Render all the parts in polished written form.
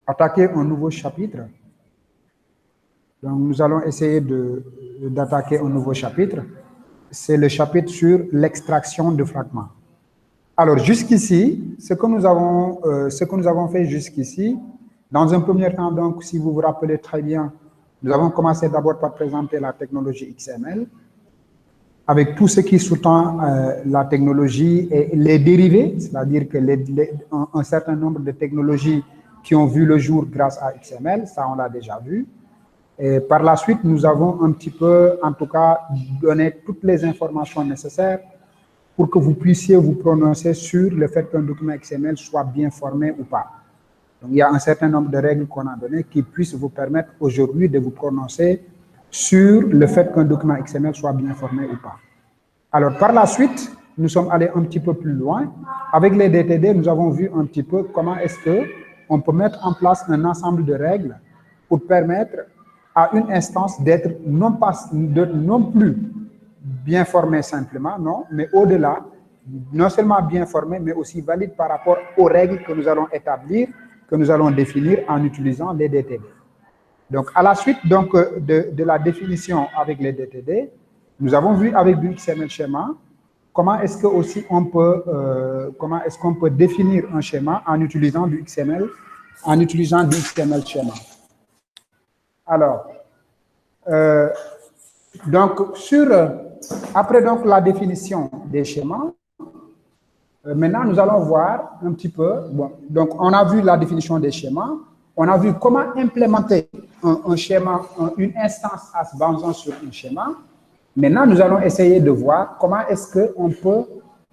attaquer un nouveau chapitre. Donc, nous allons essayer d'attaquer un nouveau chapitre. C'est le chapitre sur l'extraction de fragments. Alors, jusqu'ici, ce que nous avons fait jusqu'ici, dans un premier temps, donc, si vous vous rappelez très bien, nous avons commencé d'abord par présenter la technologie XML, avec tout ce qui sous-tend la technologie et les dérivés, c'est-à-dire que un certain nombre de technologies qui ont vu le jour grâce à XML, ça on l'a déjà vu. Et par la suite, nous avons un petit peu, en tout cas, donné toutes les informations nécessaires pour que vous puissiez vous prononcer sur le fait qu'un document XML soit bien formé ou pas. Donc, il y a un certain nombre de règles qu'on a données qui puissent vous permettre aujourd'hui de vous prononcer sur le fait qu'un document XML soit bien formé ou pas. Alors, par la suite, nous sommes allés un petit peu plus loin. Avec les DTD, nous avons vu un petit peu comment est-ce qu'on peut mettre en place un ensemble de règles pour permettre à une instance d'être non plus bien formée simplement, non, mais au-delà, non seulement bien formée, mais aussi valide par rapport aux règles que nous allons établir, que nous allons définir en utilisant les DTD. Donc, à la suite donc, de la définition avec les DTD, nous avons vu avec du XML schéma comment est-ce que aussi on peut, qu'on peut définir un schéma en utilisant du XML, schéma. Alors, donc après donc la définition des schémas, maintenant nous allons voir un petit peu, bon, donc on a vu la définition des schémas, on a vu comment implémenter un schéma, une instance en se basant sur un schéma. Maintenant, nous allons essayer de voir comment est-ce qu'on peut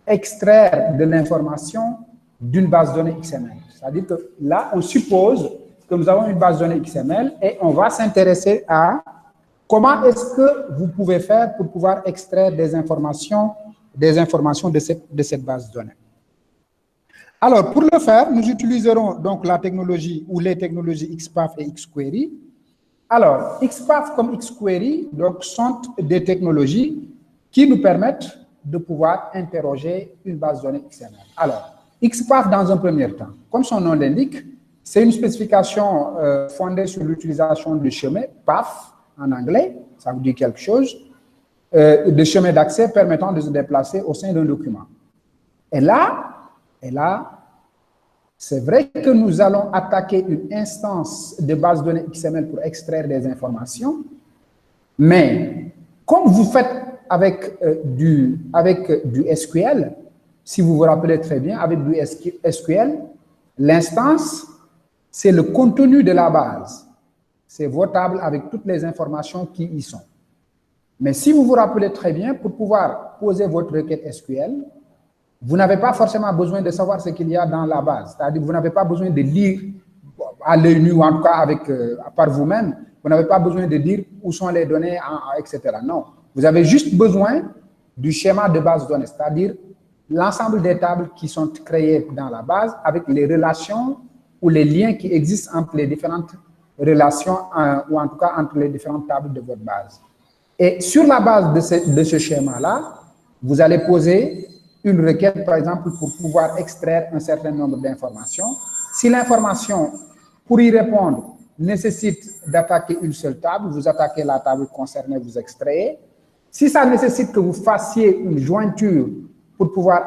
extraire de l'information d'une base de données XML. C'est-à-dire que là, on suppose que nous avons une base de données XML et on va s'intéresser à comment est-ce que vous pouvez faire pour pouvoir extraire des informations de cette base de données. Alors, pour le faire, nous utiliserons donc la technologie ou les technologies XPath et XQuery. Alors, XPath comme XQuery donc, sont des technologies qui nous permettent de pouvoir interroger une base de données XML. Alors, XPath dans un premier temps, comme son nom l'indique, c'est une spécification fondée sur l'utilisation du chemin, path en anglais, ça vous dit quelque chose, de chemin d'accès permettant de se déplacer au sein d'un document. Et là, c'est vrai que nous allons attaquer une instance de base de données XML pour extraire des informations, mais comme vous faites avec du SQL, si vous vous rappelez très bien, avec du SQL, l'instance, c'est le contenu de la base. C'est vos tables avec toutes les informations qui y sont. Mais si vous vous rappelez très bien, pour pouvoir poser votre requête SQL, vous n'avez pas forcément besoin de savoir ce qu'il y a dans la base. C'est-à-dire que vous n'avez pas besoin de lire à l'œil nu, ou en tout cas par vous-même. Vous n'avez pas besoin de dire où sont les données, etc. Non. Vous avez juste besoin du schéma de base de données, c'est-à-dire l'ensemble des tables qui sont créées dans la base avec les relations ou les liens qui existent entre les différentes relations ou en tout cas entre les différentes tables de votre base. Et sur la base de ce schéma-là, vous allez poser une requête, par exemple, pour pouvoir extraire un certain nombre d'informations. Si l'information, pour y répondre, nécessite d'attaquer une seule table, vous attaquez la table concernée, vous extrayez. Si ça nécessite que vous fassiez une jointure pour pouvoir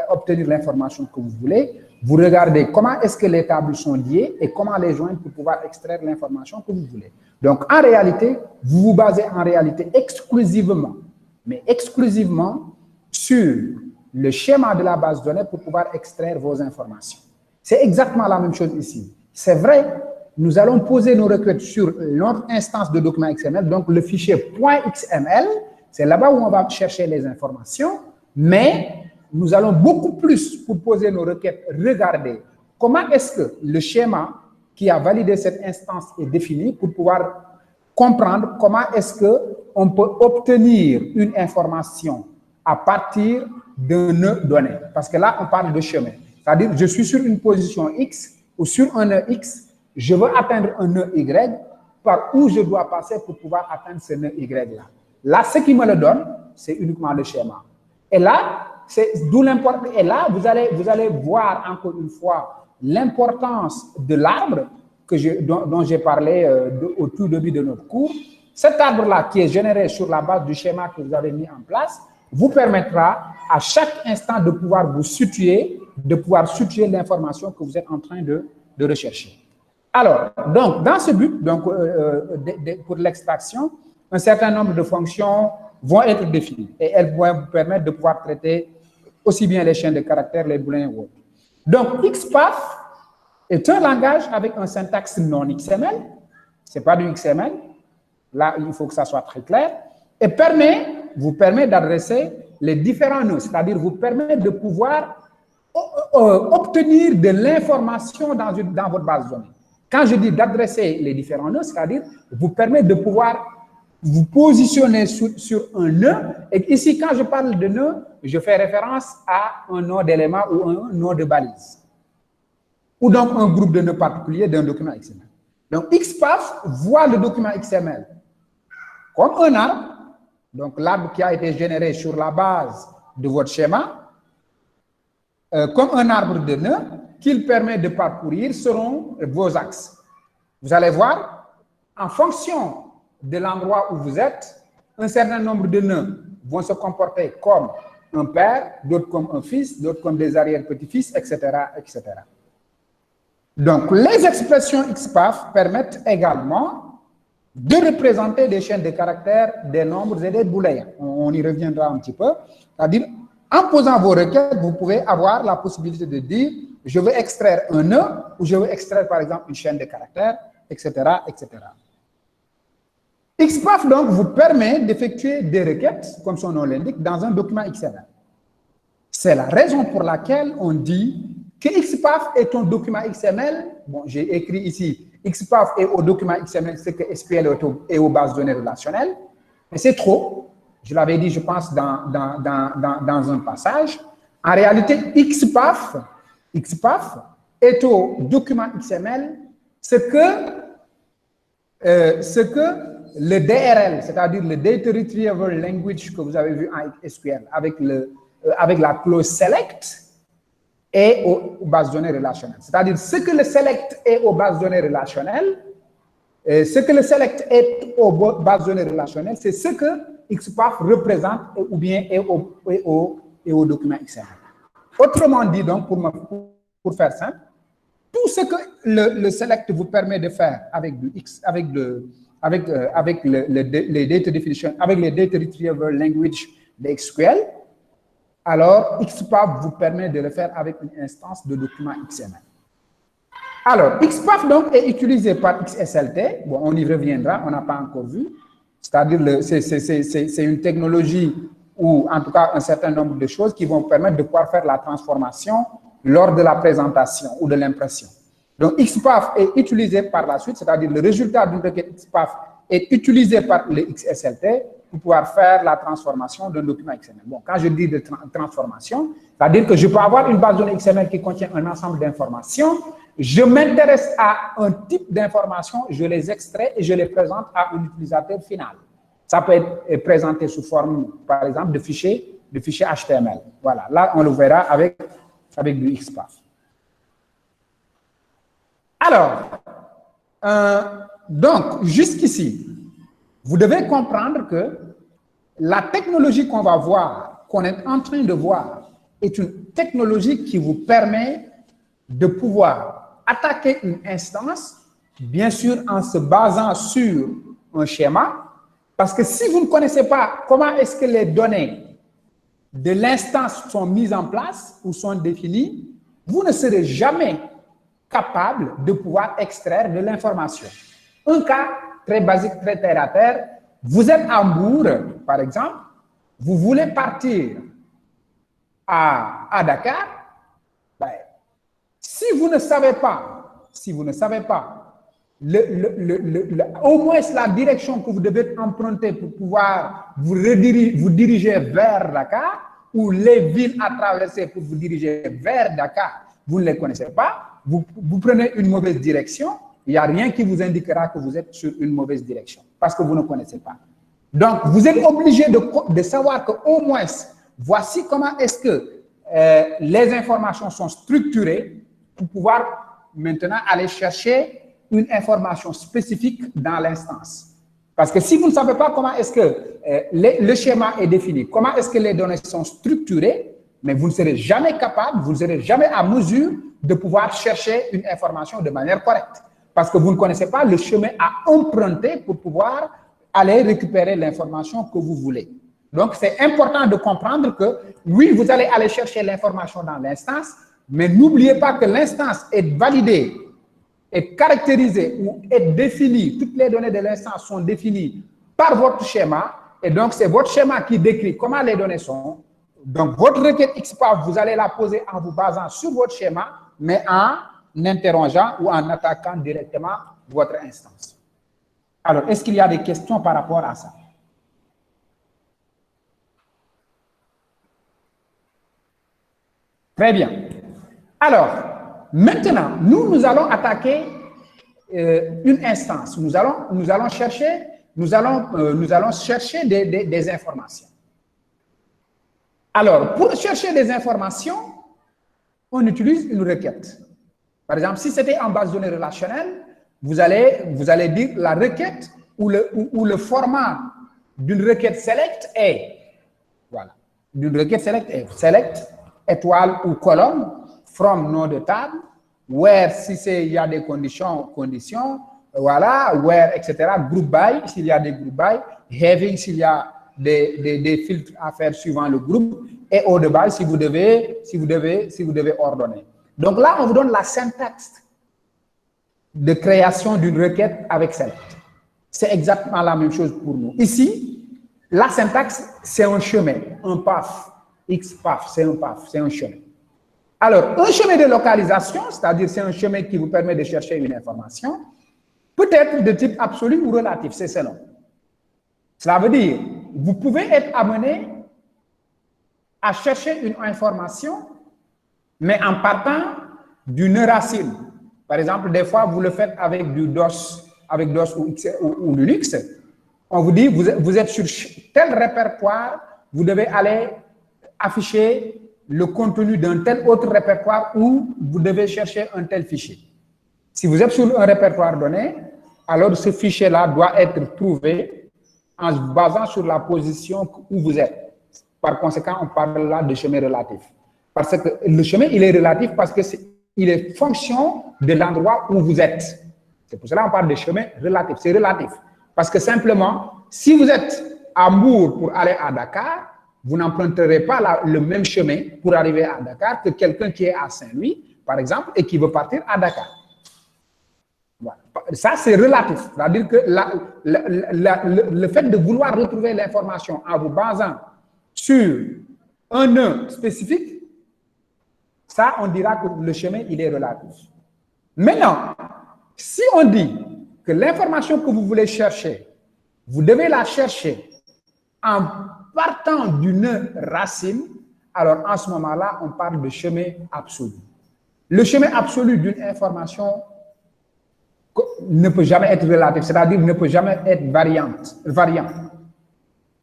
obtenir l'information que vous voulez, vous regardez comment est-ce que les tables sont liées et comment les joindre pour pouvoir extraire l'information que vous voulez. Donc, en réalité, vous vous basez en réalité exclusivement, mais exclusivement sur le schéma de la base de données pour pouvoir extraire vos informations. C'est exactement la même chose ici. C'est vrai, nous allons poser nos requêtes sur notre instance de document XML, donc le fichier .xml, c'est là-bas où on va chercher les informations, mais nous allons beaucoup plus, pour poser nos requêtes, regarder comment est-ce que le schéma qui a validé cette instance est défini pour pouvoir comprendre comment est-ce qu'on peut obtenir une information à partir d'un nœud donné. Parce que là, on parle de chemin. C'est-à-dire, je suis sur une position X ou sur un nœud X, je veux atteindre un nœud Y, par où je dois passer pour pouvoir atteindre ce nœud Y-là. Là, ce qui me le donne, c'est uniquement le schéma. Et là, c'est d'où l'importance. Et là, vous allez voir encore une fois l'importance de l'arbre dont j'ai parlé au tout début de notre cours. Cet arbre-là, qui est généré sur la base du schéma que vous avez mis en place, vous permettra à chaque instant de pouvoir vous situer, l'information que vous êtes en train de rechercher. Alors, donc, dans ce but, donc, pour l'extraction, un certain nombre de fonctions vont être définies et elles vont vous permettre de pouvoir traiter aussi bien les chaînes de caractères, les booléens ou autres. Donc, XPath est un langage avec un syntaxe non XML, ce n'est pas du XML, là, il faut que ça soit très clair, et vous permet d'adresser les différents nœuds, c'est-à-dire vous permet de pouvoir obtenir de l'information dans votre base de données. Quand je dis d'adresser les différents nœuds, c'est-à-dire vous permet de pouvoir vous positionner sur un nœud. Et ici, quand je parle de nœud, je fais référence à un nom d'élément ou un nom de balise. Ou donc un groupe de nœuds particulier d'un document XML. Donc, XPath voit le document XML comme un arbre. Donc, l'arbre qui a été généré sur la base de votre schéma, comme un arbre de nœuds qu'il permet de parcourir selon vos axes. Vous allez voir, en fonction de l'endroit où vous êtes, un certain nombre de nœuds vont se comporter comme un père, d'autres comme un fils, d'autres comme des arrière-petits-fils, etc., etc. Donc, les expressions XPath permettent également de représenter des chaînes de caractères, des nombres et des booléens. On y reviendra un petit peu. C'est-à-dire, en posant vos requêtes, vous pouvez avoir la possibilité de dire « je veux extraire un nœud » ou « je veux extraire, par exemple, une chaîne de caractères », etc., etc. XPath, donc, vous permet d'effectuer des requêtes, comme son nom l'indique, dans un document XML. C'est la raison pour laquelle on dit que XPath est un document XML. Bon, j'ai écrit ici, XPath est au document XML, c'est que SQL est aux bases de données relationnelles. Mais c'est trop. Je l'avais dit, je pense, dans un passage. En réalité, XPath est au document XML ce que le DRL, c'est-à-dire le Data Retrieval Language que vous avez vu en SQL avec la clause select est aux bases de données relationnelles. C'est-à-dire ce que le select est aux bases de données relationnelles, c'est ce que XPath représente ou bien est au document XML. Autrement dit, donc, pour faire simple, tout ce que le select vous permet de faire avec les data definition, avec les data retrieval language de SQL, alors XPath vous permet de le faire avec une instance de document XML. Alors, XPath donc est utilisé par XSLT. Bon, on y reviendra, on n'a pas encore vu. C'est-à-dire, c'est une technologie ou en tout cas un certain nombre de choses qui vont permettre de pouvoir faire la transformation lors de la présentation ou de l'impression. Donc, XPath est utilisé par la suite, c'est-à-dire le résultat d'une requête XPath est utilisé par le XSLT pour pouvoir faire la transformation d'un document XML. Bon, quand je dis de transformation, c'est-à-dire que je peux avoir une base de données XML qui contient un ensemble d'informations, je m'intéresse à un type d'informations, je les extrais et je les présente à un utilisateur final. Ça peut être présenté sous forme, par exemple, de fichiers HTML. Voilà, là, on le verra avec du XPath. Alors, donc, jusqu'ici, vous devez comprendre que la technologie qu'on va voir, qu'on est en train de voir, est une technologie qui vous permet de pouvoir attaquer une instance, bien sûr en se basant sur un schéma, parce que si vous ne connaissez pas comment est-ce que les données de l'instance sont mises en place ou sont définies, vous ne serez jamais capable de pouvoir extraire de l'information. Un cas très basique, très terre à terre, vous êtes à Mbour, par exemple, vous voulez partir à Dakar, ben, si vous ne savez pas, au moins la direction que vous devez emprunter pour pouvoir vous diriger vers Dakar, ou les villes à traverser pour vous diriger vers Dakar, vous ne les connaissez pas, vous prenez une mauvaise direction, il n'y a rien qui vous indiquera que vous êtes sur une mauvaise direction, parce que vous ne connaissez pas. Donc, vous êtes obligé de savoir qu'au moins, voici comment est-ce que les informations sont structurées pour pouvoir maintenant aller chercher une information spécifique dans l'instance. Parce que si vous ne savez pas comment est-ce que le schéma est défini, comment est-ce que les données sont structurées, mais vous ne serez jamais capable, vous ne serez jamais à mesure de pouvoir chercher une information de manière correcte. Parce que vous ne connaissez pas le chemin à emprunter pour pouvoir aller récupérer l'information que vous voulez. Donc, c'est important de comprendre que, oui, vous allez aller chercher l'information dans l'instance, mais n'oubliez pas que l'instance est validée, est caractérisée ou est définie, toutes les données de l'instance sont définies par votre schéma, et donc c'est votre schéma qui décrit comment les données sont. Donc, votre requête XPath, vous allez la poser en vous basant sur votre schéma, mais en interrogeant ou en attaquant directement votre instance. Alors, est-ce qu'il y a des questions par rapport à ça? Très bien. Alors, maintenant, nous allons attaquer une instance. Nous allons chercher des informations. Alors, pour chercher des informations, on utilise une requête. Par exemple, si c'était en base de données relationnelle, vous allez dire la requête ou le format d'une requête select est, voilà, d'une requête select est select, étoile ou colonne, from nom de table, where si il y a des conditions, voilà, where, etc., group by, s'il y a des group by, having, s'il y a des filtres à faire suivant le groupe, et order by, si vous devez ordonner. Donc là, on vous donne la syntaxe de création d'une requête avec select. C'est exactement la même chose pour nous. Ici, la syntaxe, c'est un chemin, un path. XPath, c'est un path, c'est un chemin. Alors, un chemin de localisation, c'est-à-dire c'est un chemin qui vous permet de chercher une information, peut être de type absolu ou relatif, c'est selon. Cela veut dire, vous pouvez être amené à chercher une information, mais en partant d'une racine. Par exemple, des fois, vous le faites avec du DOS, ou Linux. On vous dit, vous êtes sur tel répertoire, vous devez aller afficher le contenu d'un tel autre répertoire où vous devez chercher un tel fichier. Si vous êtes sur un répertoire donné, alors ce fichier-là doit être trouvé en se basant sur la position où vous êtes. Par conséquent, on parle là de chemin relatif. Parce que le chemin, il est relatif parce qu'il est fonction de l'endroit où vous êtes. C'est pour cela qu'on parle de chemin relatif. C'est relatif. Parce que simplement, si vous êtes à Mbour pour aller à Dakar, vous n'emprunterez pas le même chemin pour arriver à Dakar que quelqu'un qui est à Saint-Louis, par exemple, et qui veut partir à Dakar. Voilà. Ça, c'est relatif. C'est-à-dire que le fait de vouloir retrouver l'information en vous basant sur un nœud spécifique, ça, on dira que le chemin, il est relatif. Maintenant, si on dit que l'information que vous voulez chercher, vous devez la chercher en partant d'une racine, alors en ce moment-là, on parle de chemin absolu. Le chemin absolu d'une information ne peut jamais être relatif, c'est-à-dire ne peut jamais être variant.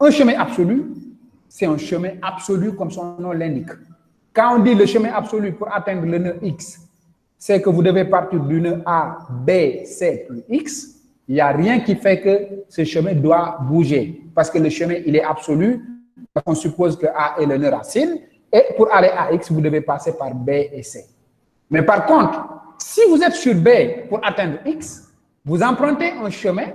Un chemin absolu, c'est un chemin absolu comme son nom l'indique. Quand on dit le chemin absolu pour atteindre le nœud X, c'est que vous devez partir du nœud A, B, C plus X. Il n'y a rien qui fait que ce chemin doit bouger parce que le chemin, il est absolu. On suppose que A est le nœud racine et pour aller à X, vous devez passer par B et C. Mais par contre, si vous êtes sur B pour atteindre X, vous empruntez un chemin,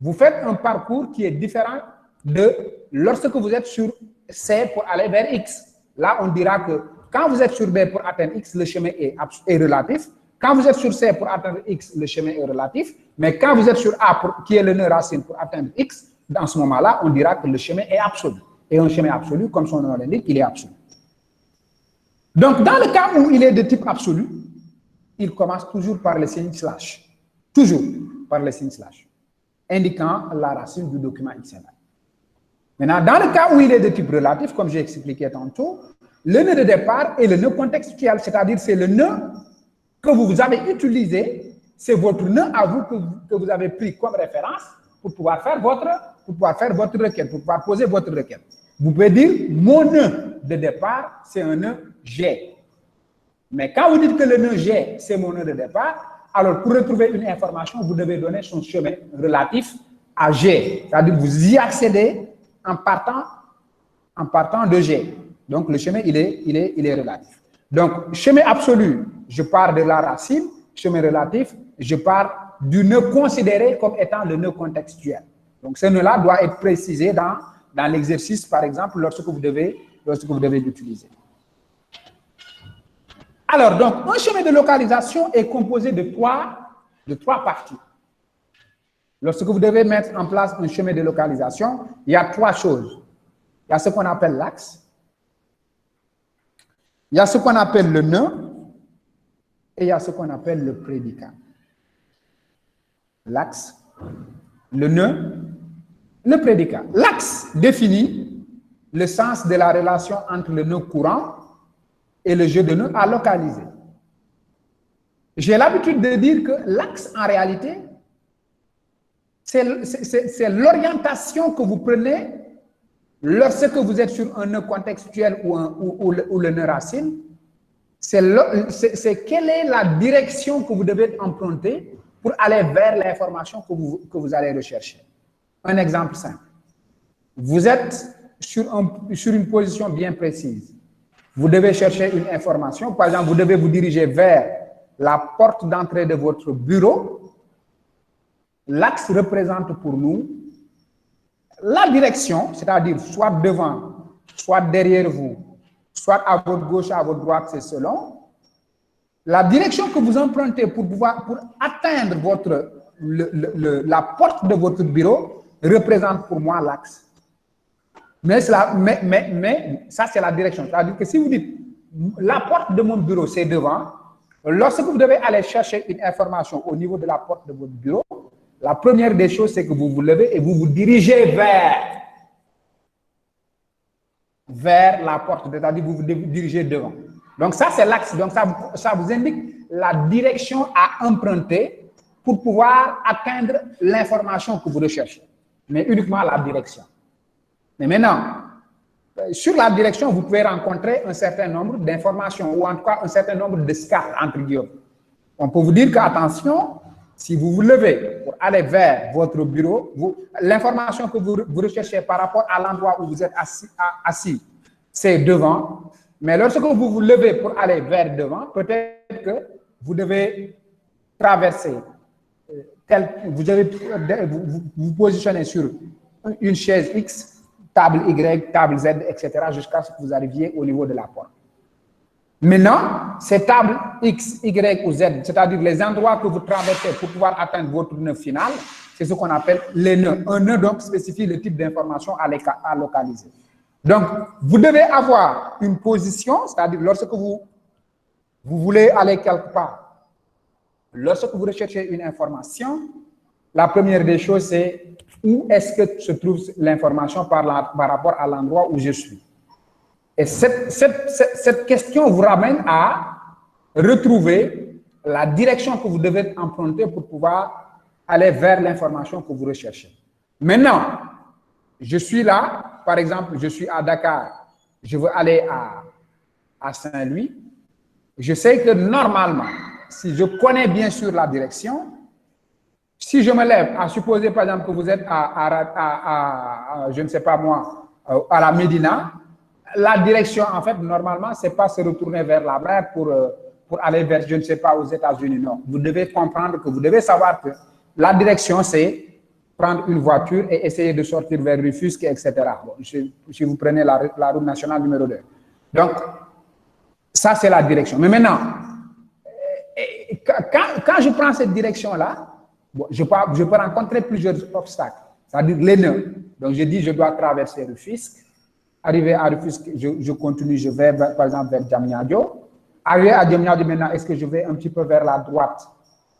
vous faites un parcours qui est différent de lorsque vous êtes sur C pour aller vers X. Là, on dira que quand vous êtes sur B pour atteindre X, le chemin est relatif. Quand vous êtes sur C pour atteindre X, le chemin est relatif. Mais quand vous êtes sur A, qui est le nœud racine pour atteindre X, dans ce moment-là, on dira que le chemin est absolu. Et un chemin absolu, comme son nom l'indique, il est absolu. Donc, dans le cas où il est de type absolu, il commence toujours par le signe slash. Toujours par le signe slash, indiquant la racine du document XML. Maintenant, dans le cas où il est de type relatif, comme j'ai expliqué tantôt, le nœud de départ est le nœud contextuel, c'est-à-dire c'est le nœud que vous avez utilisé, c'est votre nœud à vous que vous avez pris comme référence pour pouvoir faire votre requête, pour pouvoir poser votre requête. Vous pouvez dire, mon nœud de départ, c'est un nœud G. Mais quand vous dites que le nœud G, c'est mon nœud de départ, alors pour retrouver une information, vous devez donner son chemin relatif à G. C'est-à-dire que vous y accédez en partant de G. Donc, le chemin, il est relatif. Donc, chemin absolu, je pars de la racine. Chemin relatif, je pars du nœud considéré comme étant le nœud contextuel. Donc, ce nœud-là doit être précisé dans l'exercice, par exemple, lorsque vous devez l'utiliser. Alors, donc, un chemin de localisation est composé de trois parties. Lorsque vous devez mettre en place un chemin de localisation, il y a trois choses. Il y a ce qu'on appelle l'axe, il y a ce qu'on appelle le nœud, et il y a ce qu'on appelle le prédicat. L'axe, le nœud, le prédicat. L'axe définit le sens de la relation entre le nœud courant et le jeu de nœuds à localiser. J'ai l'habitude de dire que l'axe, en réalité, c'est l'orientation que vous prenez lorsque vous êtes sur un nœud contextuel ou le nœud racine. C'est quelle est la direction que vous devez emprunter pour aller vers l'information que vous allez rechercher. Un exemple simple. Vous êtes sur une position bien précise. Vous devez chercher une information. Par exemple, vous devez vous diriger vers la porte d'entrée de votre bureau. L'axe représente pour nous la direction, c'est-à-dire soit devant, soit derrière vous, soit à votre gauche, à votre droite, c'est selon. La direction que vous empruntez pour atteindre la porte de votre bureau représente pour moi l'axe. Mais ça, c'est la direction. C'est-à-dire que si vous dites la porte de mon bureau, c'est devant, lorsque vous devez aller chercher une information au niveau de la porte de votre bureau, la première des choses, c'est que vous vous levez et vous vous dirigez vers la porte, c'est-à-dire que vous vous dirigez devant. Donc ça, c'est l'axe. Donc ça vous indique la direction à emprunter pour pouvoir atteindre l'information que vous recherchez. Mais uniquement la direction. Mais maintenant, sur la direction, vous pouvez rencontrer un certain nombre d'informations ou en tout cas un certain nombre de scales, entre guillemets. On peut vous dire qu'attention, si vous vous levez pour aller vers votre bureau, l'information que vous recherchez par rapport à l'endroit où vous êtes assis, c'est devant. Mais lorsque vous vous levez pour aller vers devant, peut-être que vous devez traverser, vous positionnez sur une chaise X, table Y, table Z, etc., jusqu'à ce que vous arriviez au niveau de la porte. Maintenant, ces tables X, Y ou Z, c'est-à-dire les endroits que vous traversez pour pouvoir atteindre votre nœud final, c'est ce qu'on appelle les nœuds. Un nœud, donc, spécifie le type d'information à localiser. Donc, vous devez avoir une position, c'est-à-dire lorsque vous voulez aller quelque part, lorsque vous recherchez une information, la première des choses, c'est où est-ce que se trouve l'information par rapport à l'endroit où je suis. Et cette question vous ramène à retrouver la direction que vous devez emprunter pour pouvoir aller vers l'information que vous recherchez. Maintenant, je suis là, par exemple, je suis à Dakar, je veux aller à Saint-Louis. Je sais que normalement, si je connais bien sûr la direction, si je me lève, à supposer par exemple que vous êtes je ne sais pas moi, à la Médina, la direction, en fait, normalement, ce n'est pas se retourner vers la mer pour aller vers, je ne sais pas, aux États-Unis. Non, vous devez comprendre que vous devez savoir que la direction, c'est prendre une voiture et essayer de sortir vers Rufisque, etc. Bon, si vous prenez la route nationale numéro 2. Donc, ça, c'est la direction. Mais maintenant, quand je prends cette direction-là, bon, je peux rencontrer plusieurs obstacles, c'est-à-dire les nœuds. Donc, je dis, je dois traverser Rufisque. Arrivé à Rufisque, je continue, je vais par exemple vers Diamniadio. Arrivé à Diamniadio, maintenant, est-ce que je vais un petit peu vers la droite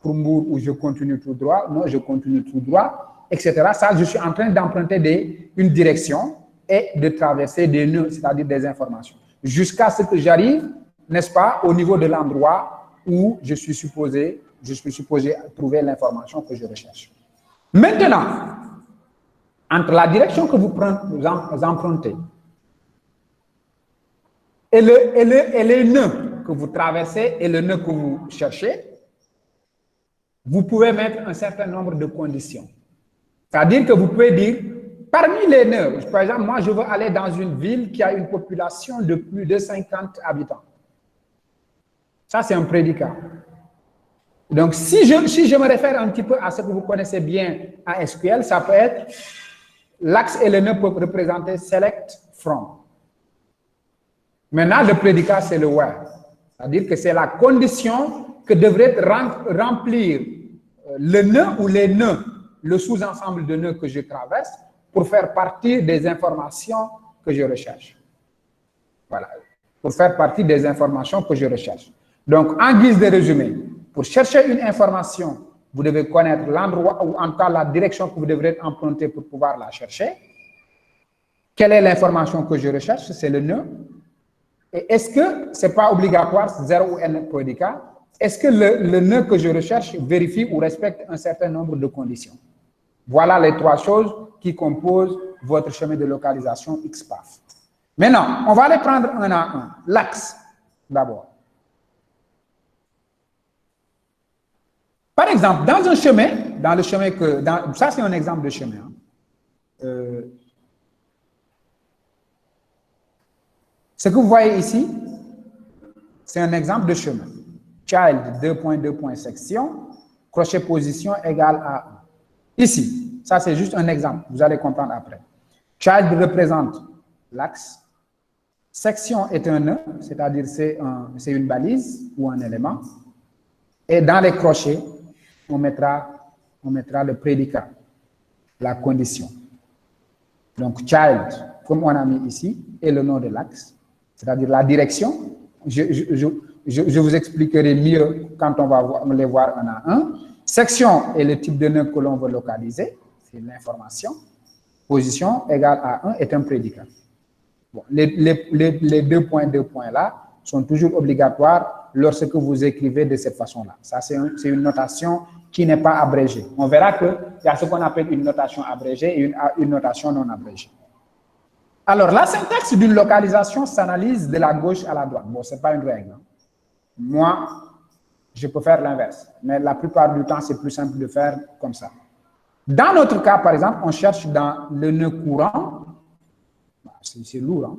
pour Mbour ou je continue tout droit? Non, je continue tout droit, etc. Ça, je suis en train d'emprunter une direction et de traverser des nœuds, c'est-à-dire des informations, jusqu'à ce que j'arrive, n'est-ce pas, au niveau de l'endroit où je suis supposé trouver l'information que je recherche. Maintenant, entre la direction que vous empruntez et les nœuds que vous traversez et le nœud que vous cherchez, vous pouvez mettre un certain nombre de conditions. C'est-à-dire que vous pouvez dire, parmi les nœuds, par exemple, moi je veux aller dans une ville qui a une population de plus de 50 habitants. Ça, c'est un prédicat. Donc, si je me réfère un petit peu à ce que vous connaissez bien en SQL, ça peut être l'axe et le nœud peuvent représenter select from. Maintenant, le prédicat, c'est le where. C'est-à-dire que c'est la condition que devrait remplir le nœud ou les nœuds, le sous-ensemble de nœuds que je traverse pour faire partie des informations que je recherche. Voilà. Pour faire partie des informations que je recherche. Donc, en guise de résumé, pour chercher une information, vous devez connaître l'endroit ou en tout cas la direction que vous devrez emprunter pour pouvoir la chercher. Quelle est l'information que je recherche? C'est le nœud. Et est-ce que ce n'est pas obligatoire, 0 ou n prédicat? Est-ce que le nœud que je recherche vérifie ou respecte un certain nombre de conditions? Voilà les trois choses qui composent votre chemin de localisation XPath. Maintenant, on va les prendre un à un. L'axe, d'abord. Par exemple, dans un chemin, dans le chemin que... ça, c'est un exemple de chemin. Ce que vous voyez ici, c'est un exemple de chemin. Child 2.2. Section, crochet position égale à 1. Ici, ça c'est juste un exemple, vous allez comprendre après. Child représente l'axe. Section est un nœud, c'est-à-dire c'est une balise ou un élément. Et dans les crochets, on mettra le prédicat, la condition. Donc, child, comme on a mis ici, est le nom de l'axe, c'est-à-dire la direction. Je vous expliquerai mieux quand on va les voir un à un. Section est le type de nœud que l'on veut localiser, c'est l'information. Position égale à 1 est un prédicat. Bon, les 2 points là sont toujours obligatoires lorsque vous écrivez de cette façon-là. Ça, c'est une notation qui n'est pas abrégée. On verra qu'il y a ce qu'on appelle une notation abrégée et une notation non abrégée. Alors, la syntaxe d'une localisation s'analyse de la gauche à la droite. Bon, ce n'est pas une règle. Hein. Moi, je peux faire l'inverse. Mais la plupart du temps, c'est plus simple de faire comme ça. Dans notre cas, par exemple, on cherche dans le nœud courant. C'est lourd. Hein?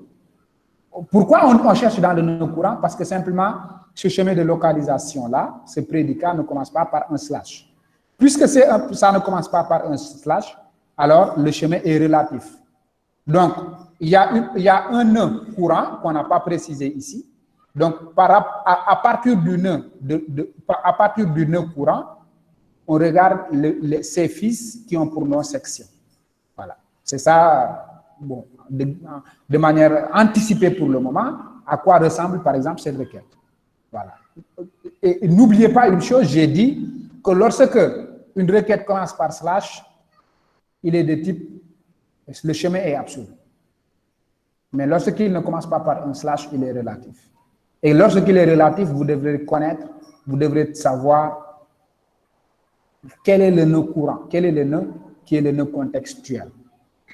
Pourquoi on cherche dans le nœud courant? Parce que simplement, ce chemin de localisation-là, ce prédicat ne commence pas par un slash. Puisque ça ne commence pas par un slash, alors le chemin est relatif. Donc, il y a un nœud courant qu'on n'a pas précisé ici. Donc, à partir du nœud courant, on regarde ces fils qui ont pour nom section. Voilà. C'est ça, bon, de manière anticipée pour le moment, à quoi ressemble, par exemple, cette requête. Voilà. Et n'oubliez pas une chose, j'ai dit que lorsque une requête commence par slash, il est de type, le chemin est absolu. Mais lorsqu'il ne commence pas par un slash, il est relatif. Et lorsqu'il est relatif, vous devrez connaître, vous devrez savoir quel est le nœud courant, quel est le nœud qui est le nœud contextuel.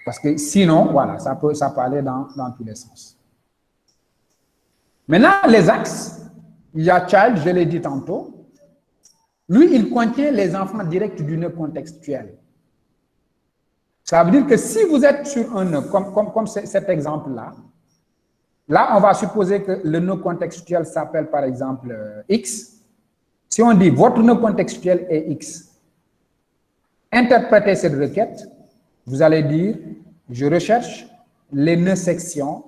Parce que sinon, voilà, ça peut aller dans tous les sens. Maintenant, les axes, il y a child, je l'ai dit tantôt. Lui, il contient les enfants directs du nœud contextuel. Ça veut dire que si vous êtes sur un nœud, comme cet exemple-là, là, on va supposer que le nœud contextuel s'appelle par exemple X. Si on dit votre nœud contextuel est X, interprétez cette requête, vous allez dire, je recherche les nœuds sections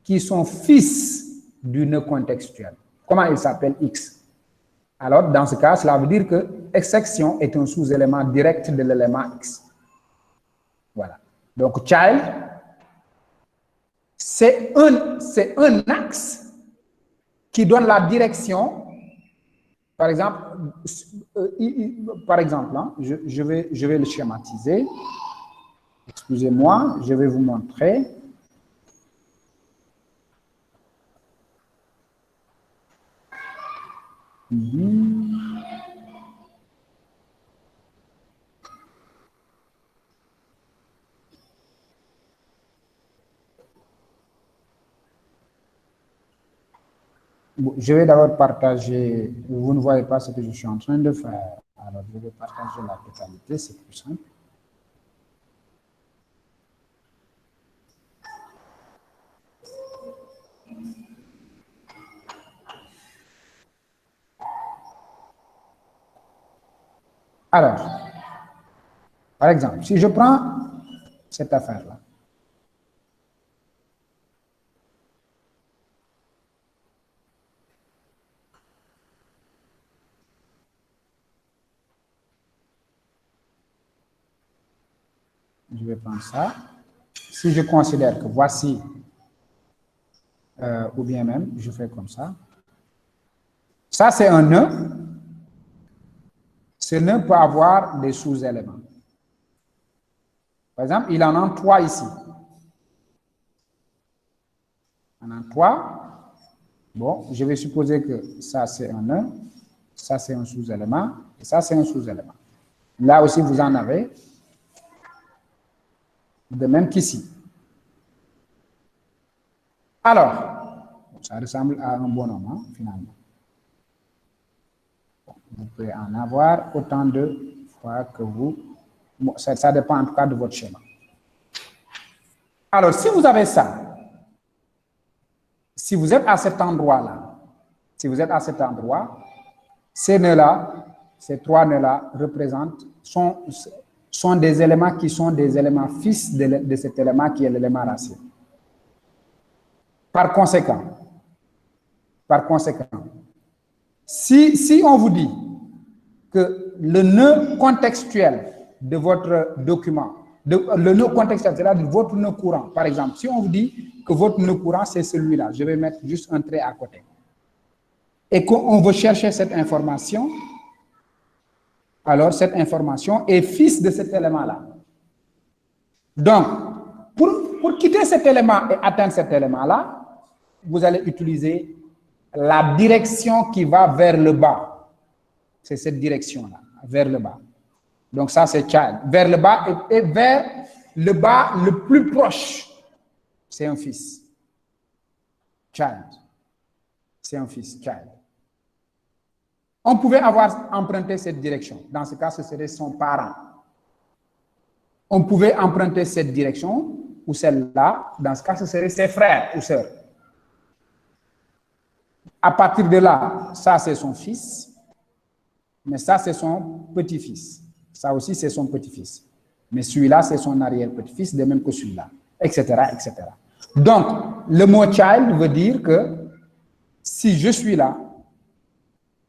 qui sont fils du nœud contextuel. Comment il s'appelle X? Alors, dans ce cas, cela veut dire que X section est un sous-élément direct de l'élément X. Voilà. Donc, child, c'est un axe qui donne la direction. Par exemple, hein, je vais le schématiser. Excusez-moi, je vais vous montrer. Bon, je vais d'abord partager, vous ne voyez pas ce que je suis en train de faire. Alors, je vais partager la totalité, c'est plus simple. Alors, par exemple, si je prends cette affaire-là, je vais prendre ça. Si je considère que voici, ou bien même, je fais comme ça. Ça, c'est un nœud. Ce nœud peut avoir des sous-éléments. Par exemple, il en a 3 ici. On en a 3. Bon, je vais supposer que ça, c'est un nœud. Ça, c'est un sous-élément. Et ça, c'est un sous-élément. Là aussi, vous en avez. De même qu'ici. Alors, ça ressemble à un bonhomme, hein, finalement. Vous pouvez en avoir autant de fois que vous. Bon, ça dépend en tout cas de votre schéma. Alors, si vous avez ça, si vous êtes à cet endroit-là, si vous êtes à cet endroit, ces nœuds-là, ces 3 nœuds-là représentent, sont des éléments qui sont des éléments fils de cet élément qui est l'élément racine. Par conséquent, si on vous dit que le nœud contextuel de votre document, le nœud contextuel, c'est-à-dire votre nœud courant, par exemple, si on vous dit que votre nœud courant, c'est celui-là, je vais mettre juste un trait à côté, et qu'on veut chercher cette information, alors cette information est fils de cet élément-là. Donc, pour quitter cet élément et atteindre cet élément-là, vous allez utiliser la direction qui va vers le bas. C'est cette direction-là, vers le bas. Donc ça, c'est child. Vers le bas et vers le bas le plus proche, c'est un fils. Child. C'est un fils, child. On pouvait avoir emprunté cette direction. Dans ce cas, ce serait son parent. On pouvait emprunter cette direction ou celle-là. Dans ce cas, ce serait ses frères ou sœurs. À partir de là, ça, c'est son fils. Mais ça, c'est son petit-fils. Ça aussi, c'est son petit-fils. Mais celui-là, c'est son arrière-petit-fils, de même que celui-là, etc., etc. Donc, le mot child veut dire que si je suis là,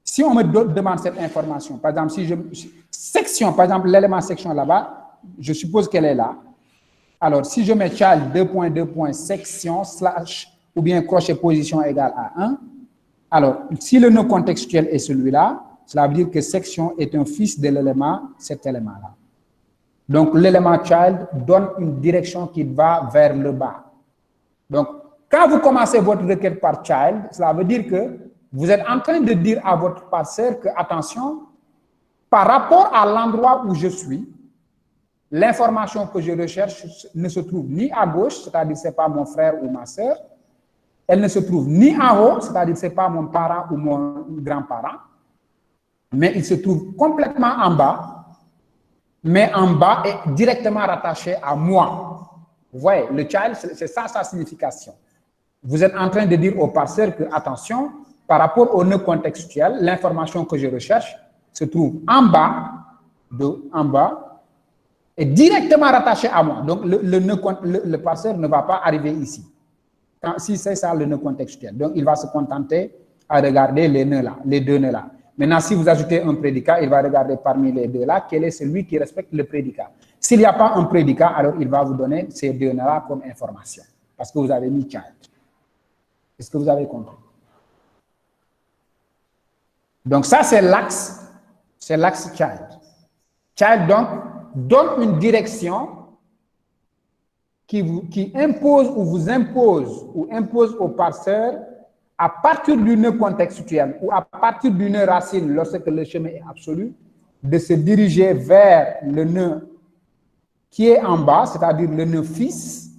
si on me demande cette information, par exemple, si section, par exemple, l'élément section là-bas, je suppose qu'elle est là. Alors, si je mets child 2.2. section slash ou bien crochet position égale à 1, alors, si le nœud contextuel est celui-là, cela veut dire que section est un fils de l'élément, cet élément-là. Donc, l'élément child donne une direction qui va vers le bas. Donc, quand vous commencez votre requête par child, cela veut dire que vous êtes en train de dire à votre parseur que, attention, par rapport à l'endroit où je suis, l'information que je recherche ne se trouve ni à gauche, c'est-à-dire que ce n'est pas mon frère ou ma soeur, elle ne se trouve ni en haut, c'est-à-dire que ce n'est pas mon parent ou mon grand-parent, mais il se trouve complètement en bas, mais en bas est directement rattaché à moi. Vous voyez, le child, c'est ça sa signification. Vous êtes en train de dire au parseur que, attention, par rapport au nœud contextuel, l'information que je recherche se trouve en bas, est directement rattachée à moi. Donc, le parseur ne va pas arriver ici. Si c'est ça le nœud contextuel. Donc, il va se contenter à regarder les nœuds là, les 2 nœuds là. Maintenant, si vous ajoutez un prédicat, il va regarder parmi les 2 là, quel est celui qui respecte le prédicat. S'il n'y a pas un prédicat, alors il va vous donner ces 2 nœuds là comme information. Parce que vous avez mis child. Est-ce que vous avez compris? Donc, ça, c'est l'axe child. Child, donc, donne une direction qui impose ou vous impose ou impose au parseur à partir du nœud contextuel ou à partir du nœud racine lorsque le chemin est absolu, de se diriger vers le nœud qui est en bas, c'est-à-dire le nœud fils,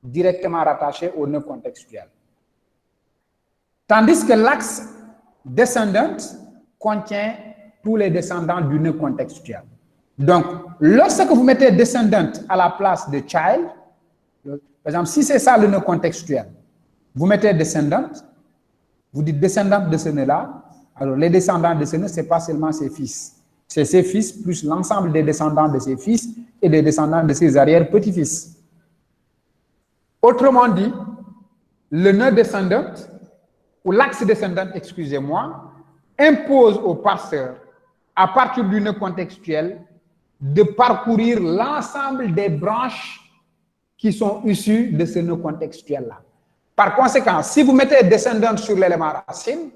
directement rattaché au nœud contextuel. Tandis que l'axe descendant contient tous les descendants du nœud contextuel. Donc, lorsque vous mettez descendant à la place de child, par exemple, si c'est ça le nœud contextuel, vous mettez descendant, vous dites descendant de ce nœud-là, alors les descendants de ce nœud, ce n'est pas seulement ses fils. C'est ses fils plus l'ensemble des descendants de ses fils et des descendants de ses arrière-petits-fils. Autrement dit, le nœud descendant, ou l'axe descendant, excusez-moi, impose au parseur, à partir du nœud contextuel, de parcourir l'ensemble des branches qui sont issues de ce nœud contextuel-là. Par conséquent, si vous mettez descendant sur l'élément racine,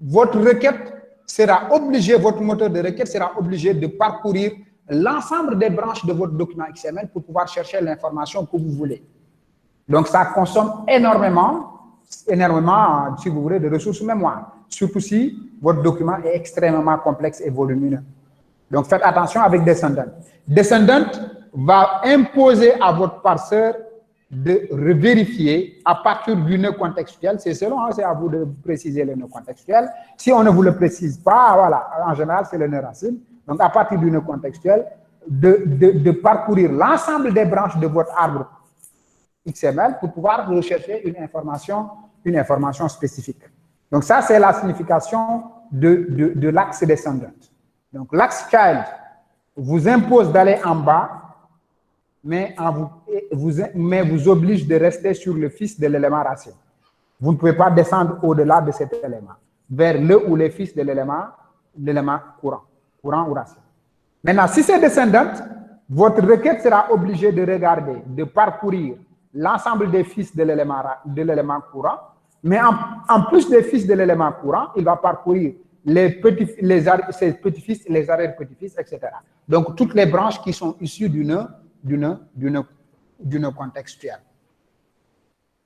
votre requête sera obligée, votre moteur de requête sera obligé de parcourir l'ensemble des branches de votre document XML pour pouvoir chercher l'information que vous voulez. Donc, ça consomme énormément, si vous voulez, de ressources mémoire, surtout si votre document est extrêmement complexe et volumineux. Donc, faites attention avec descendant. Descendant va imposer à votre parseur de vérifier à partir du nœud contextuel. C'est selon, c'est à vous de préciser le nœud contextuel. Si on ne vous le précise pas, voilà, en général, c'est le nœud racine. Donc, à partir du nœud contextuel, de parcourir l'ensemble des branches de votre arbre XML pour pouvoir rechercher une information spécifique. Donc, ça, c'est la signification de l'axe descendant. Donc, l'axe child vous impose d'aller en bas, mais vous oblige de rester sur le fils de l'élément racine. Vous ne pouvez pas descendre au-delà de cet élément, vers le ou les fils de l'élément courant ou racine. Maintenant, si c'est descendant, votre requête sera obligée de regarder, de parcourir l'ensemble des fils de l'élément courant, mais en plus des fils de l'élément courant, il va parcourir ses petits-fils, les arrière-petits-fils, etc. Donc, toutes les branches qui sont issues du nœud contextuel.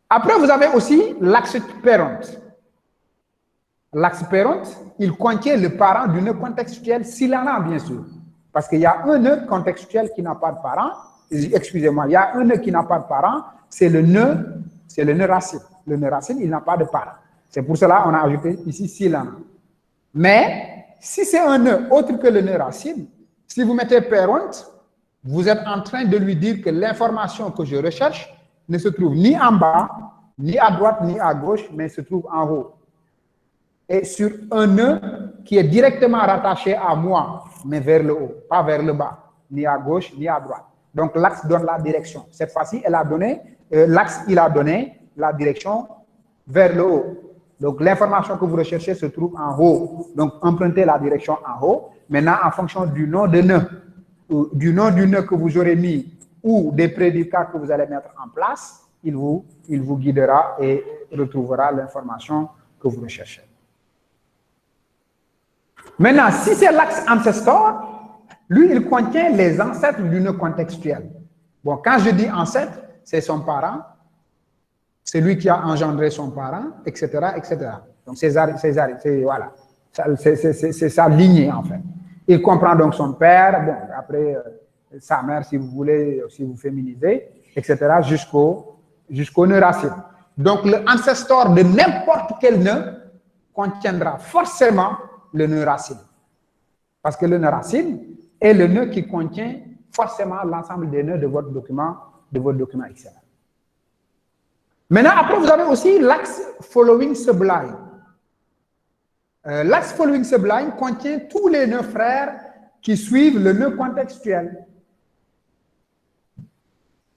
Après, vous avez aussi l'axe parent. L'axe parent, il contient le parent du nœud contextuel, s'il en a, bien sûr. Parce qu'il y a un nœud contextuel qui n'a pas de parent. Excusez-moi, il y a un nœud qui n'a pas de parent, c'est le nœud racine. Le nœud racine, il n'a pas de parent. C'est pour cela qu'on a ajouté ici s'il en a. Mais, si c'est un nœud autre que le nœud racine, si vous mettez parent, vous êtes en train de lui dire que l'information que je recherche ne se trouve ni en bas, ni à droite, ni à gauche, mais se trouve en haut. Et sur un nœud qui est directement rattaché à moi, mais vers le haut, pas vers le bas, ni à gauche, ni à droite. Donc, l'axe donne la direction. Cette fois-ci, l'axe, il a donné la direction vers le haut. Donc, l'information que vous recherchez se trouve en haut. Donc, empruntez la direction en haut. Maintenant, en fonction du nom de nœud, du nom du nœud que vous aurez mis ou des prédicats que vous allez mettre en place, il vous guidera et retrouvera l'information que vous recherchez. Maintenant, si c'est l'axe ancestor, lui, il contient les ancêtres du nœud contextuel. Bon, quand je dis ancêtre, c'est son parent, c'est lui qui a engendré son parent, etc., etc. Donc, c'est voilà, c'est sa lignée, en fait. Il comprend donc son père, bon, après sa mère, si vous voulez, si vous féminisez, etc., jusqu'au nœud racine. Donc, le ancestor de n'importe quel nœud contiendra forcément le nœud racine. Parce que le nœud racine est le nœud qui contient forcément l'ensemble des nœuds de votre document XML. Maintenant, après, vous avez aussi l'axe following sublime. L'axe following sublime contient tous les nœuds frères qui suivent le nœud contextuel.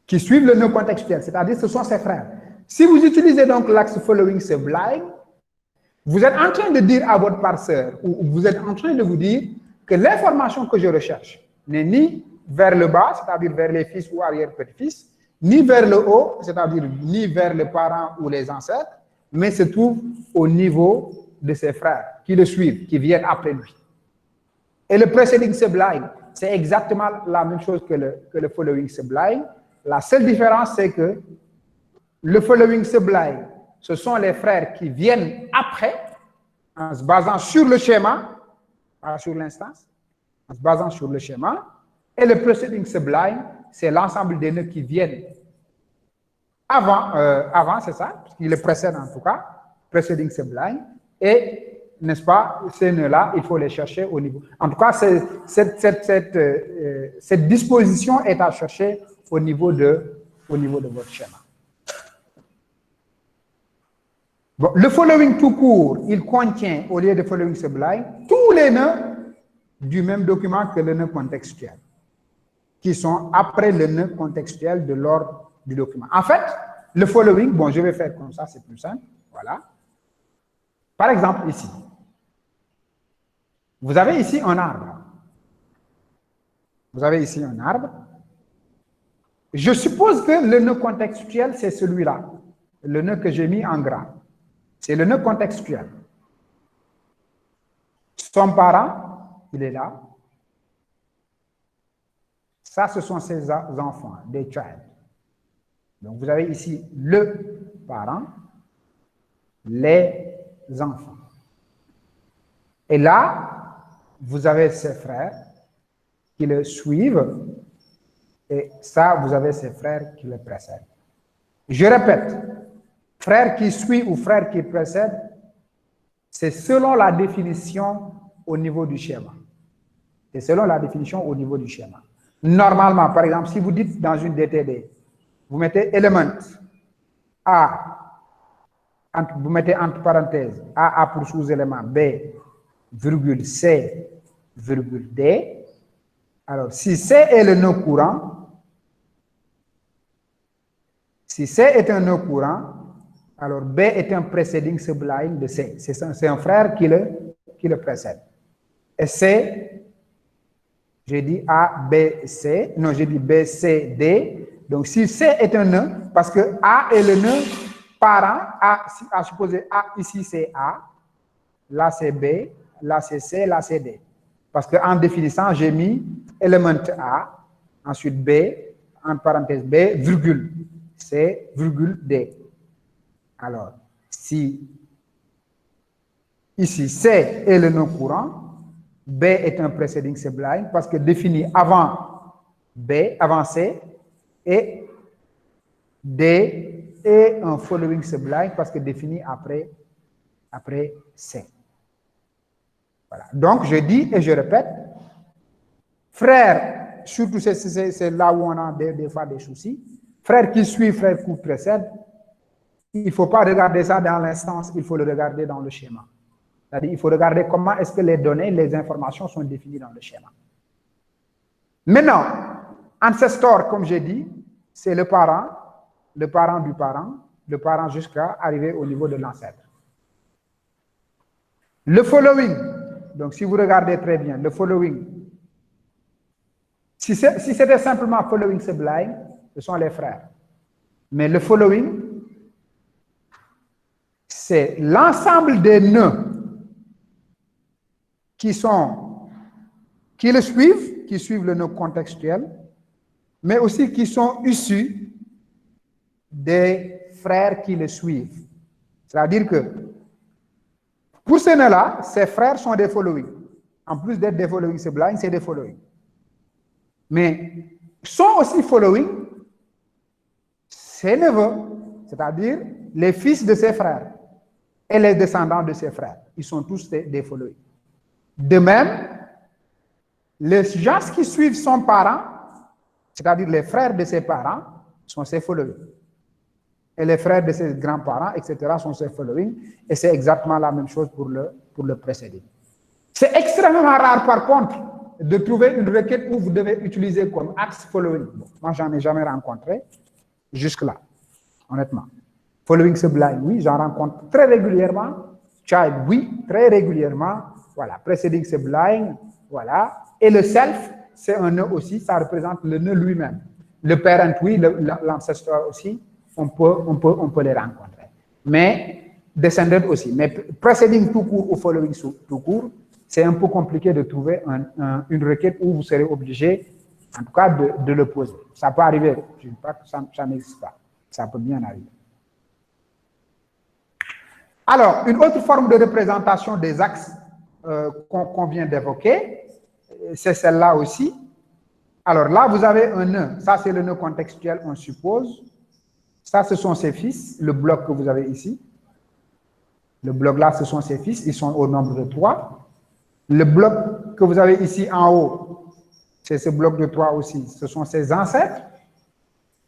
C'est-à-dire ce sont ses frères. Si vous utilisez donc l'axe following sublime, vous êtes en train de dire à votre parseur, ou vous êtes en train de vous dire que l'information que je recherche n'est ni vers le bas, c'est-à-dire vers les fils ou arrière-petits-fils, ni vers le haut, c'est-à-dire ni vers les parents ou les ancêtres, mais se trouve au niveau de ses frères qui le suivent, qui viennent après lui. Et le preceding sublime, c'est exactement la même chose que le following sublime. La seule différence, c'est que le following sublime, ce sont les frères qui viennent après, en se basant sur le schéma, pas sur l'instance, en se basant sur le schéma. Et le preceding sublime, c'est l'ensemble des nœuds qui viennent avant, c'est ça, qui le précèdent en tout cas, précéding sublime, et, n'est-ce pas, ces nœuds-là, il faut les chercher au niveau. En tout cas, cette disposition est à chercher au niveau de votre schéma. Bon, le following tout court, il contient, au lieu de following sublime, tous les nœuds du même document que le nœud contextuel, qui sont après le nœud contextuel de l'ordre du document. En fait, le following, bon, je vais faire comme ça, c'est plus simple. Voilà. Par exemple, ici. Vous avez ici un arbre. Vous avez ici un arbre. Je suppose que le nœud contextuel, c'est celui-là. Le nœud que j'ai mis en gras. C'est le nœud contextuel. Son parent, il est là. Ça, ce sont ses enfants, des child. Donc, vous avez ici le parent, les enfants. Et là, vous avez ses frères qui le suivent. Et ça, vous avez ses frères qui le précèdent. Je répète, frère qui suit ou frère qui précède, c'est selon la définition au niveau du schéma. C'est selon la définition au niveau du schéma. Normalement, par exemple, si vous dites dans une DTD, vous mettez élément A, vous mettez entre parenthèses A pour sous-élément B, virgule C, virgule D. Alors, si C est le nœud courant, si C est un nœud courant, alors B est un précéding sublime de C. C'est un frère qui le précède. Et C, j'ai dit A, B, C. Non, j'ai dit B, C, D. Donc, si C est un nœud, parce que A est le nœud parent, à supposer A, ici c'est A, là c'est B, là c'est C, là c'est D. Parce qu'en définissant, j'ai mis élément A, ensuite B, entre parenthèses B, virgule, C, virgule D. Alors, si ici C est le nœud courant, B est un précéding sublime parce que défini avant B, avant C, et D est un following sublime parce que défini après C. Voilà. Donc, je dis et je répète, frère, surtout c'est là où on a des fois des soucis, frère qui suit, frère qui précède, il ne faut pas regarder ça dans l'instance, il faut le regarder dans le schéma. C'est-à-dire, il faut regarder comment est-ce que les données, les informations sont définies dans le schéma. Maintenant, ancestor, comme j'ai dit, c'est le parent du parent, le parent jusqu'à arriver au niveau de l'ancêtre. Le following, donc si vous regardez très bien, le following, si c'était simplement following sublime, ce sont les frères. Mais le following, c'est l'ensemble des nœuds qui le suivent, qui suivent le nœud contextuel, mais aussi qui sont issus des frères qui le suivent. C'est-à-dire que pour ce nœud-là, ces frères sont des following. En plus d'être des following sublime, c'est des following. Mais sont aussi following ses neveux, c'est-à-dire les fils de ses frères et les descendants de ses frères. Ils sont tous des following. De même, les gens qui suivent son parent, c'est-à-dire les frères de ses parents, sont ses following. Et les frères de ses grands-parents, etc., sont ses following. Et c'est exactement la même chose pour le précédent. C'est extrêmement rare, par contre, de trouver une requête où vous devez utiliser comme axe following. Bon, moi, j'en ai jamais rencontré jusque-là, honnêtement. Following sublime, oui, j'en rencontre très régulièrement. Child, oui, très régulièrement. Voilà, précéding sublime, voilà. Et le self, c'est un nœud aussi, ça représente le nœud lui-même. Le parent, oui, l'ancestor aussi, on peut les rencontrer. Mais descendant aussi. Mais précéding tout court ou following tout court, c'est un peu compliqué de trouver une requête où vous serez obligé, en tout cas, de le poser. Ça peut arriver, je ne dis pas que ça n'existe pas. Ça peut bien arriver. Alors, une autre forme de représentation des axes qu'on vient d'évoquer, c'est celle-là aussi. Alors là, vous avez un nœud. Ça, c'est le nœud contextuel, on suppose. Ça, ce sont ses fils, le bloc que vous avez ici. Le bloc là, ce sont ses fils, ils sont au nombre de 3. Le bloc que vous avez ici en haut, c'est ce bloc de 3 aussi, ce sont ses ancêtres.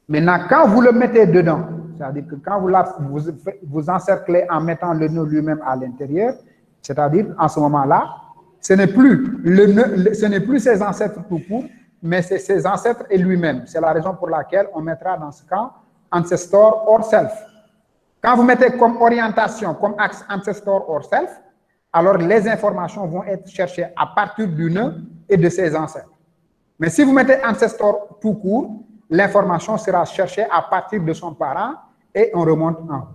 Maintenant, quand vous le mettez dedans, c'est-à-dire que quand vous encerclez en mettant le nœud lui-même à l'intérieur, c'est-à-dire en ce moment-là, ce n'est plus ses ancêtres tout court, mais c'est ses ancêtres et lui-même. C'est la raison pour laquelle on mettra dans ce cas ancestor or self. Quand vous mettez comme orientation, comme axe ancestor or self, alors les informations vont être cherchées à partir du nœud et de ses ancêtres. Mais si vous mettez ancestor tout court, l'information sera cherchée à partir de son parent et on remonte en haut.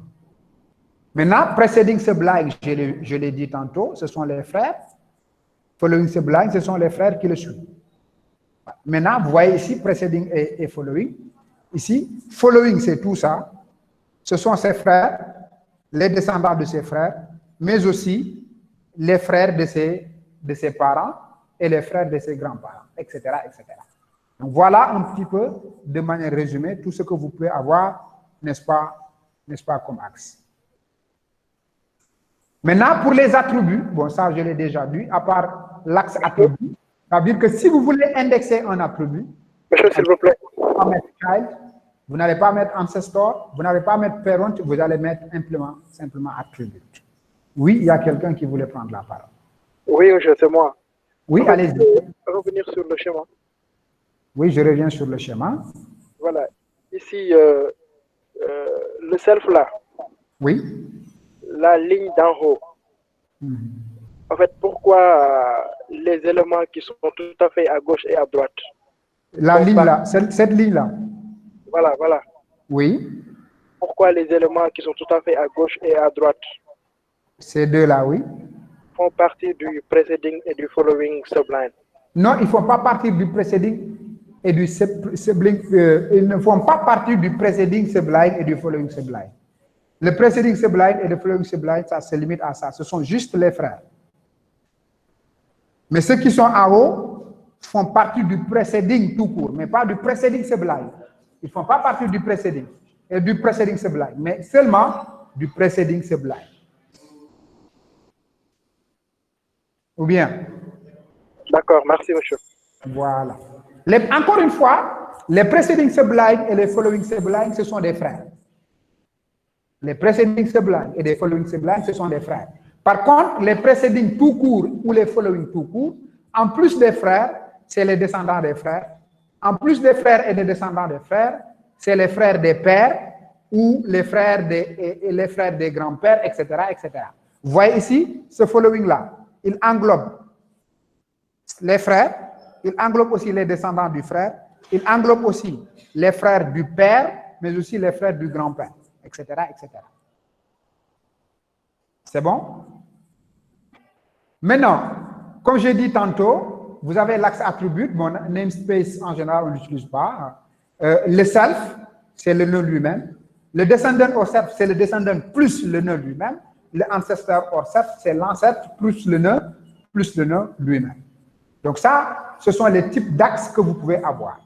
Maintenant, preceding sublime, je l'ai dit tantôt, ce sont les frères. Following sublime, ce sont les frères qui le suivent. Maintenant, vous voyez ici preceding et following. Ici, following, c'est tout ça. Ce sont ses frères, les descendants de ses frères, mais aussi les frères de ses parents et les frères de ses grands-parents, etc., etc. Donc voilà un petit peu, de manière résumée, tout ce que vous pouvez avoir, n'est-ce pas, comme axe. Maintenant, pour les attributs, bon, ça je l'ai déjà dit, à part l'axe attribut, ça veut dire que si vous voulez indexer un attribut, monsieur, s'il vous plaît, vous n'allez pas mettre ancestor, vous n'allez pas mettre parent, vous allez mettre simplement attribut. Oui, il y a quelqu'un qui voulait prendre la parole. Oui, c'est moi. Oui, allez-y. Revenir sur le schéma. Oui, je reviens sur le schéma. Voilà. Ici, le self là. Oui. La ligne d'en haut. En fait, pourquoi les éléments qui sont tout à fait à gauche et à droite? La ligne là, cette ligne là. Voilà, voilà. Oui. Pourquoi les éléments qui sont tout à fait à gauche et à droite? Ces deux-là, oui. Font partie du preceding et du following sublime. Non, ils ne font pas partie du preceding et du sublime. Ils ne font pas partie du preceding sublime et du following sublime. Le preceding sublime et le following sublime, ça se limite à ça. Ce sont juste les frères. Mais ceux qui sont en haut font partie du preceding tout court, mais pas du preceding sublime. Ils ne font pas partie du preceding et du preceding sublime, mais seulement du preceding sublime. Ou bien? D'accord, merci, monsieur. Voilà. Encore une fois, les preceding sublime et les following sublime, ce sont des frères. Les preceding sublime et les following sublime, ce sont des frères. Par contre, les preceding tout court ou les following tout court, en plus des frères, c'est les descendants des frères. En plus des frères et des descendants des frères, c'est les frères des pères ou les frères des grands-pères, etc., etc. Vous voyez ici, ce following-là, il englobe les frères, il englobe aussi les descendants du frère, il englobe aussi les frères du père, mais aussi les frères du grand-père, etc., etc. C'est bon? Maintenant, comme j'ai dit tantôt, vous avez l'axe attribut, mon namespace en général on ne l'utilise pas. Le self, c'est le nœud lui-même. Le descendant or self, c'est le descendant plus le nœud lui-même. Le ancestor or self, c'est l'ancêtre plus le nœud lui-même. Donc ça, ce sont les types d'axes que vous pouvez avoir.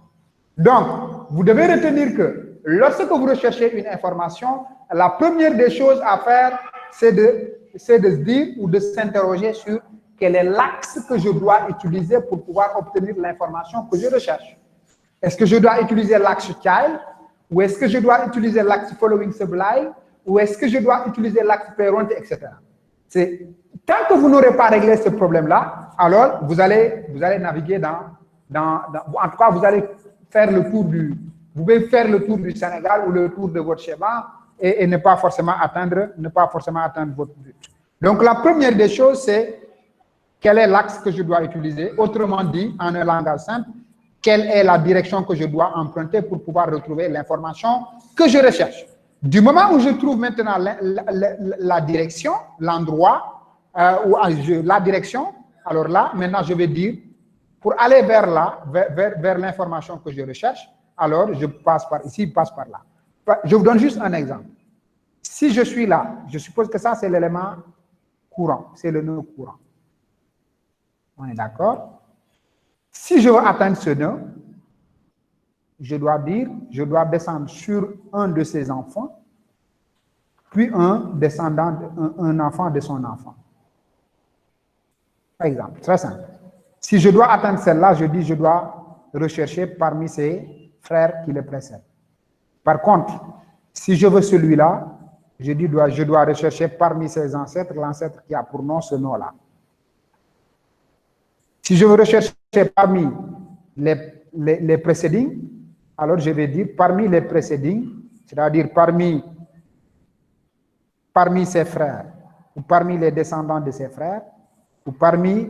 Donc, vous devez retenir que lorsque vous recherchez une information, la première des choses à faire, c'est de se dire ou de s'interroger sur quel est l'axe que je dois utiliser pour pouvoir obtenir l'information que je recherche. Est-ce que je dois utiliser l'axe child ou est-ce que je dois utiliser l'axe following sublime ou est-ce que je dois utiliser l'axe parent, etc. Tant que vous n'aurez pas réglé ce problème-là, alors vous allez naviguer en tout cas, vous allez faire le tour vous pouvez faire le tour du Sénégal ou le tour de votre schéma et ne pas forcément atteindre votre but. Donc, la première des choses, c'est quel est l'axe que je dois utiliser? Autrement dit, en un langage simple, quelle est la direction que je dois emprunter pour pouvoir retrouver l'information que je recherche? Du moment où je trouve maintenant la direction, l'endroit, la direction, alors là, maintenant, je vais dire, pour aller vers là, vers l'information que je recherche, alors je passe par ici, je passe par là. Je vous donne juste un exemple. Si je suis là, je suppose que ça, c'est l'élément courant, c'est le nœud courant. On est d'accord? Si je veux atteindre ce nœud, je dois descendre sur un de ces enfants puis un descendant, un enfant de son enfant. Par exemple, très simple. Si je dois atteindre celle-là, je dis je dois rechercher parmi ses frères qui le précèdent. Par contre, si je veux celui-là, je dis je dois rechercher parmi ses ancêtres l'ancêtre qui a pour nom ce nom-là. Si je veux rechercher parmi les précédents, alors je vais dire parmi les précédents, c'est-à-dire parmi ses frères, ou parmi les descendants de ses frères, ou parmi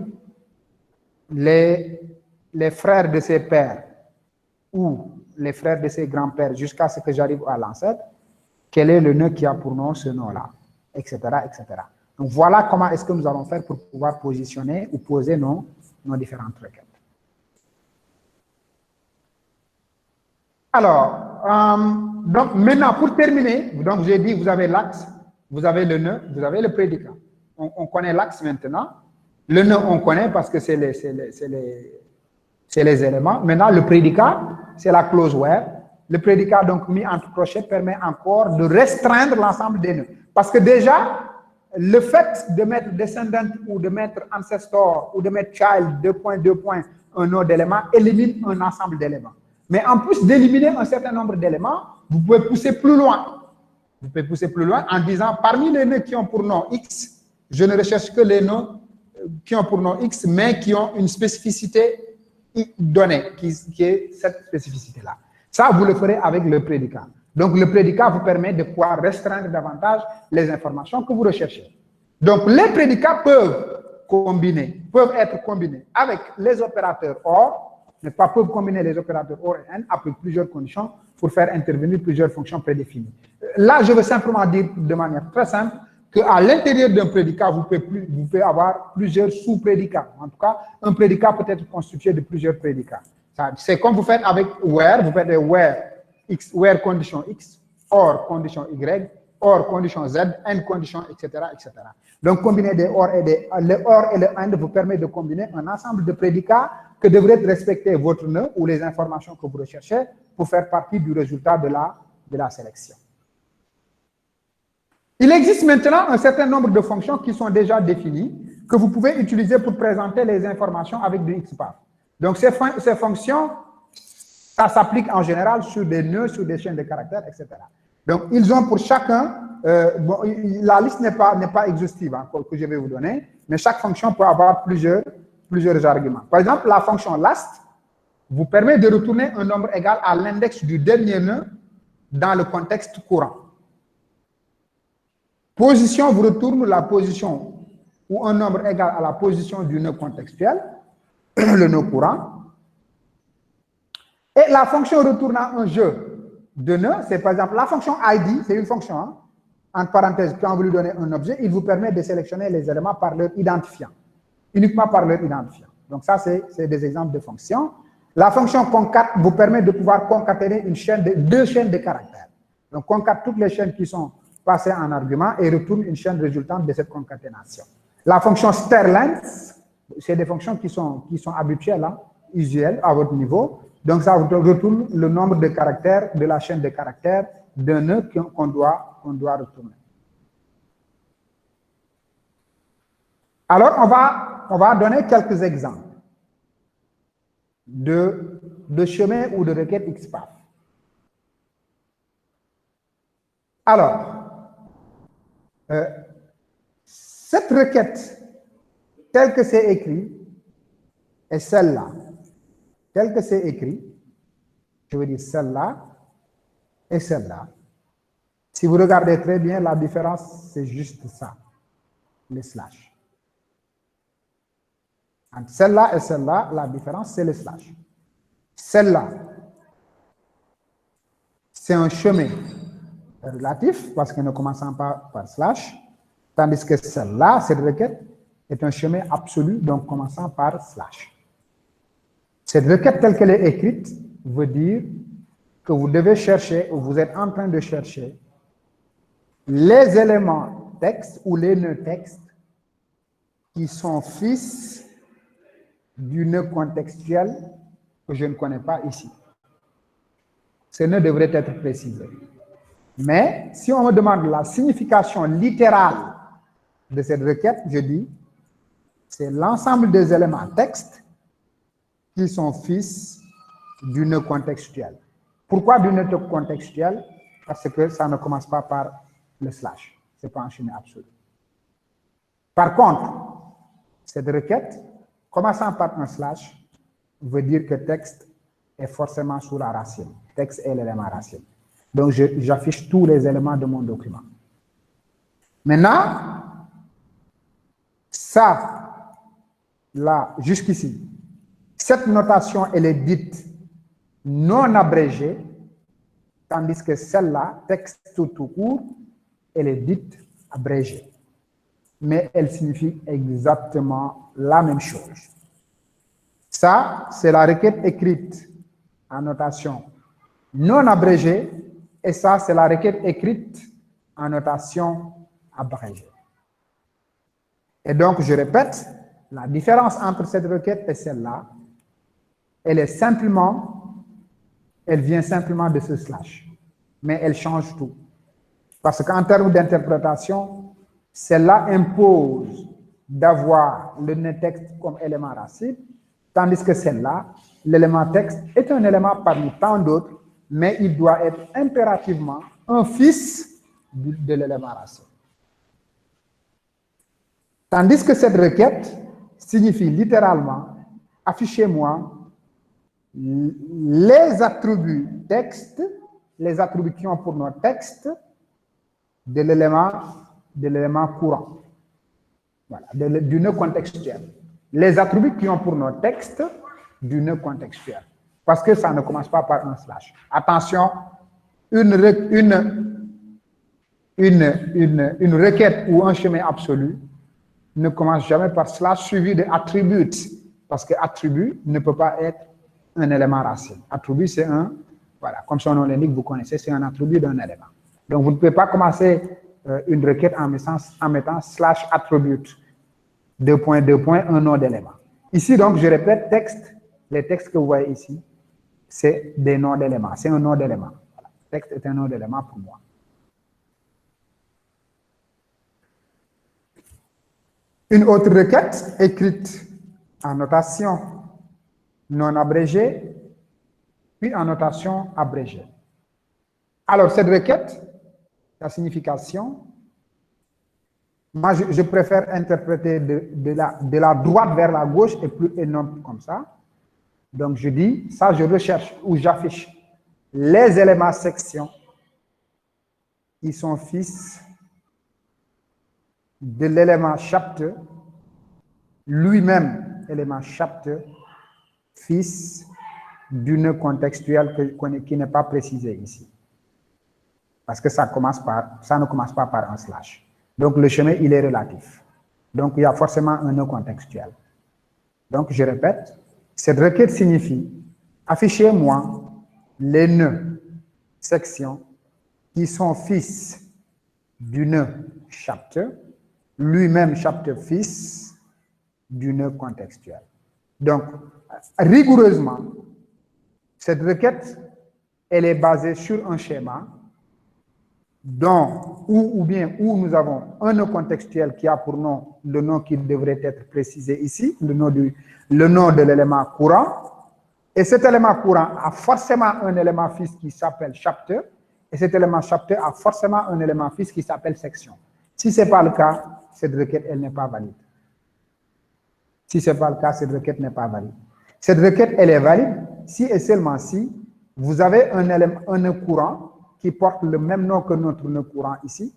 les frères de ses pères, ou les frères de ses grands-pères, jusqu'à ce que j'arrive à l'ancêtre, quel est le nœud qui a pour nom ce nom-là, etc., etc. Donc voilà comment est-ce que nous allons faire pour pouvoir positionner ou poser nos différentes requêtes. Alors, donc maintenant, pour terminer, donc j'ai dit, vous avez l'axe, vous avez le nœud, vous avez le prédicat. On connaît l'axe maintenant. Le nœud, on connaît parce que c'est les éléments. Maintenant, le prédicat, c'est la clause where. Le prédicat, donc, mis entre crochets, permet encore de restreindre l'ensemble des nœuds. Parce que déjà, le fait de mettre descendant ou de mettre ancestor ou de mettre child, 2 points, 2 points, un node d'éléments, élimine un ensemble d'éléments. Mais en plus d'éliminer un certain nombre d'éléments, vous pouvez pousser plus loin. Vous pouvez pousser plus loin en disant, parmi les nœuds qui ont pour nom X, je ne recherche que les nœuds qui ont pour nom X, mais qui ont une spécificité donnée, qui est cette spécificité-là. Ça, vous le ferez avec le prédicat. Donc, le prédicat vous permet de pouvoir restreindre davantage les informations que vous recherchez. Donc, les prédicats peuvent être combinés avec les opérateurs OR, peuvent combiner les opérateurs OR et AND après plusieurs conditions pour faire intervenir plusieurs fonctions prédéfinies. Là, je veux simplement dire de manière très simple qu'à l'intérieur d'un prédicat, vous pouvez avoir plusieurs sous-prédicats. En tout cas, un prédicat peut être constitué de plusieurs prédicats. C'est comme vous faites avec where, vous faites where condition X, or condition Y, or condition Z, and condition, etc., etc. Donc, combiner le or et le and vous permet de combiner un ensemble de prédicats que devrait respecter votre nœud ou les informations que vous recherchez pour faire partie du résultat de la sélection. Il existe maintenant un certain nombre de fonctions qui sont déjà définies, que vous pouvez utiliser pour présenter les informations avec du XPath. Donc, ces fonctions, ça s'applique en général sur des nœuds, sur des chaînes de caractères, etc. Donc, ils ont pour chacun, la liste n'est pas exhaustive encore que je vais vous donner, mais chaque fonction peut avoir plusieurs arguments. Par exemple, la fonction last vous permet de retourner un nombre égal à l'index du dernier nœud dans le contexte courant. Position vous retourne la position ou un nombre égal à la position du nœud contextuel, le nœud courant. Et la fonction retournant un jeu de nœuds, c'est par exemple la fonction ID, c'est une fonction, entre parenthèses, quand vous lui donnez un objet, il vous permet de sélectionner les éléments par leur identifiant, uniquement par leur identifiant. Donc ça, c'est des exemples de fonctions. La fonction concat vous permet de pouvoir concaténer deux chaînes de caractères. Donc concat toutes les chaînes qui sont passées en argument et retourne une chaîne résultante de cette concaténation. La fonction strlength, c'est des fonctions qui sont habituelles, usuelles à votre niveau. Donc, ça vous retourne le nombre de caractères de la chaîne de caractères d'un nœud qu'on doit retourner. Alors, on va donner quelques exemples de chemin ou de requête XPath. Alors, cette requête, telle que c'est écrit, est celle-là. Tel que c'est écrit, je veux dire celle-là et celle-là. Si vous regardez très bien, la différence, c'est juste ça, les slash. Entre celle-là et celle-là, la différence, c'est les slash. Celle-là, c'est un chemin relatif, parce que ne commençons pas par slash, tandis que celle-là, cette requête, est un chemin absolu, donc commençant par slash. Cette requête telle qu'elle est écrite veut dire que vous devez chercher, ou vous êtes en train de chercher, les éléments texte ou les nœuds texte qui sont fils du nœud contextuel que je ne connais pas ici. Ce nœud devrait être précisé. Mais si on me demande la signification littérale de cette requête, je dis c'est l'ensemble des éléments texte qui sont fils du nœud contextuel. Pourquoi du nœud contextuel? Parce que ça ne commence pas par le slash. Ce n'est pas un schéma absolu. Par contre, cette requête, commençant par un slash, veut dire que texte est forcément sous la racine. Texte est l'élément racine. Donc, j'affiche tous les éléments de mon document. Maintenant, ça, là, jusqu'ici, cette notation, elle est dite non abrégée, tandis que celle-là, texte tout court, elle est dite abrégée. Mais elle signifie exactement la même chose. Ça, c'est la requête écrite en notation non abrégée, et ça, c'est la requête écrite en notation abrégée. Et donc, je répète, la différence entre cette requête et celle-là, elle vient simplement de ce slash, mais elle change tout. Parce qu'en termes d'interprétation, celle-là impose d'avoir le nœud texte comme élément racine, tandis que celle-là, l'élément texte est un élément parmi tant d'autres, mais il doit être impérativement un fils de l'élément racine. Tandis que cette requête signifie littéralement « affichez-moi les attributs texte, les attributs qui ont pour nom texte de l'élément courant. » Voilà, du nœud contextuel. Les attributs qui ont pour nom texte du nœud contextuel. Parce que ça ne commence pas par un slash. Attention, une requête ou un chemin absolu ne commence jamais par slash suivi de attribut. Parce que attribut ne peut pas être un élément racine. Attribut, c'est un, voilà, comme son nom l'indique, vous connaissez, c'est un attribut d'un élément. Donc, vous ne pouvez pas commencer une requête en mettant slash attribute. Deux points, un nom d'élément. Ici, donc, je répète, texte, les textes que vous voyez ici, c'est des noms d'éléments. C'est un nom d'élément. Voilà. Texte est un nom d'élément pour moi. Une autre requête écrite en notation non abrégée, puis en notation abrégée. Alors, cette requête, la signification, moi, je préfère interpréter de la droite vers la gauche et non comme ça. Donc, je dis, ça, je recherche ou j'affiche les éléments section qui sont fils de l'élément chapter, lui-même, élément chapter, fils du nœud contextuel qui n'est pas précisé ici. Parce que ça ne commence pas par un slash. Donc, le chemin, il est relatif. Donc, il y a forcément un nœud contextuel. Donc, je répète, cette requête signifie affichez-moi les nœuds sections qui sont fils du nœud chapter, lui-même chapter fils du nœud contextuel. Donc, rigoureusement, cette requête, elle est basée sur un schéma où nous avons un nœud contextuel qui a pour nom le nom qui devrait être précisé ici, le nom de l'élément courant. Et cet élément courant a forcément un élément fils qui s'appelle chapter, et cet élément chapter a forcément un élément fils qui s'appelle section. Si ce n'est pas le cas, cette requête, elle n'est pas valide. Si ce n'est pas le cas, cette requête n'est pas valide. Cette requête, elle est valide si et seulement si vous avez un nœud courant qui porte le même nom que notre nœud courant ici.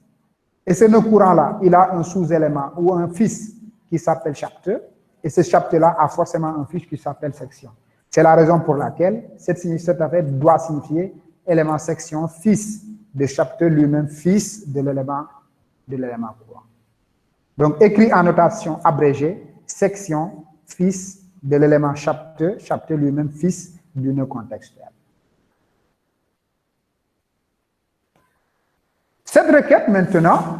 Et ce nœud courant-là, il a un sous-élément ou un fils qui s'appelle chapter, et ce chapter-là a forcément un fils qui s'appelle section. C'est la raison pour laquelle cette affaire doit signifier élément section, fils de chapter lui-même, fils de l'élément courant. Donc, écrit en notation abrégée, section, fils de l'élément chapter, chapter lui-même, fils du nœud contextuel. Cette requête, maintenant,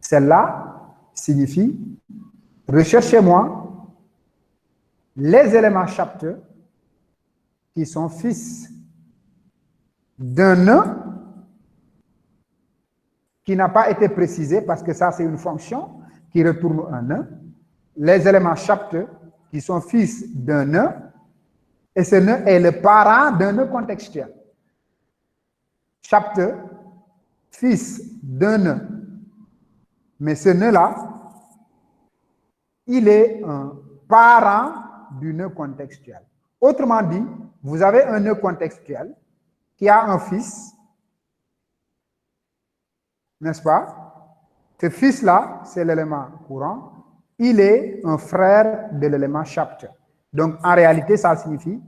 celle-là signifie recherchez-moi les éléments chapter qui sont fils d'un nœud qui n'a pas été précisé parce que ça, c'est une fonction qui retourne un nœud. Les éléments chapteux qui sont fils d'un nœud, et ce nœud est le parent d'un nœud contextuel. Chapteux, fils d'un nœud. Mais ce nœud-là, il est un parent du nœud contextuel. Autrement dit, vous avez un nœud contextuel qui a un fils, n'est-ce pas? Ce fils-là, c'est l'élément courant. Il est un frère de l'élément chapteux. Donc, en réalité, ça signifie,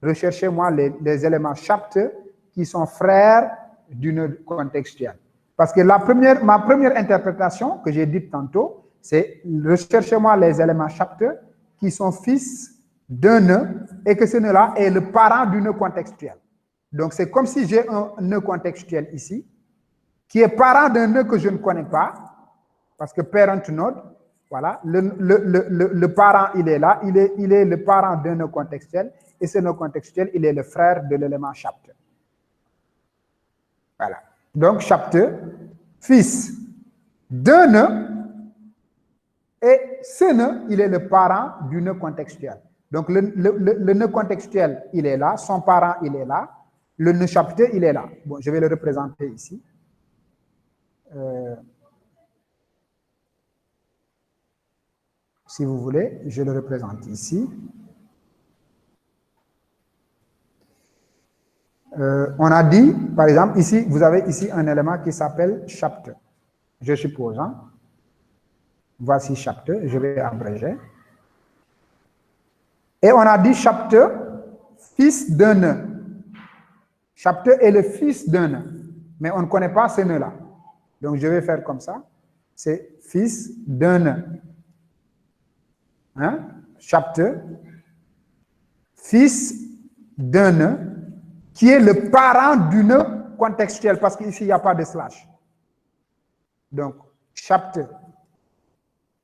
recherchez-moi les éléments chapteux qui sont frères du nœud contextuel. Parce que ma première interprétation que j'ai dite tantôt, c'est recherchez-moi les éléments chapteux qui sont fils d'un nœud et que ce nœud-là est le parent du nœud contextuel. Donc, c'est comme si j'ai un nœud contextuel ici qui est parent d'un nœud que je ne connais pas, parce que parent node, voilà, le parent, il est là, il est le parent d'un nœud contextuel, et ce nœud contextuel, il est le frère de l'élément chapteux. Voilà. Donc, chapteux, fils d'un nœud, et ce nœud, il est le parent du nœud contextuel. Donc, le nœud contextuel, il est là, son parent, il est là, le nœud chapteux, il est là. Bon, je vais le représenter ici. Si vous voulez, je le représente ici. On a dit, par exemple, ici, vous avez ici un élément qui s'appelle chapteux. Je suppose, hein? Voici chapteux, je vais abréger. Et on a dit chapteux, fils d'un nœud. Chapteux est le fils d'un nœud, mais on ne connaît pas ce nœud-là. Donc, je vais faire comme ça. C'est fils d'un nœud. Hein? Chapteux, fils d'un nœud, qui est le parent du nœud contextuel, parce qu'ici, il n'y a pas de slash. Donc, chapteux,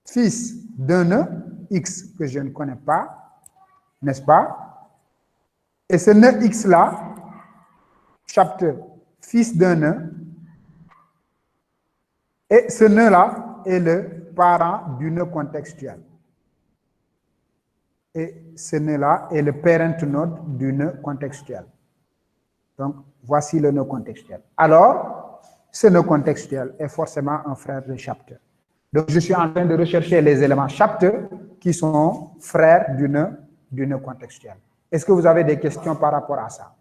fils d'un nœud, X, que je ne connais pas, n'est-ce pas? Et ce nœud X-là, chapteux, fils d'un nœud, et ce nœud-là est le parent du nœud contextuel. Et ce nœud-là est le parent node du nœud contextuel. Donc, voici le nœud contextuel. Alors, ce nœud contextuel est forcément un frère de chapteux. Donc, je suis en train de rechercher les éléments chapteux qui sont frères du nœud contextuel. Est-ce que vous avez des questions par rapport à ça?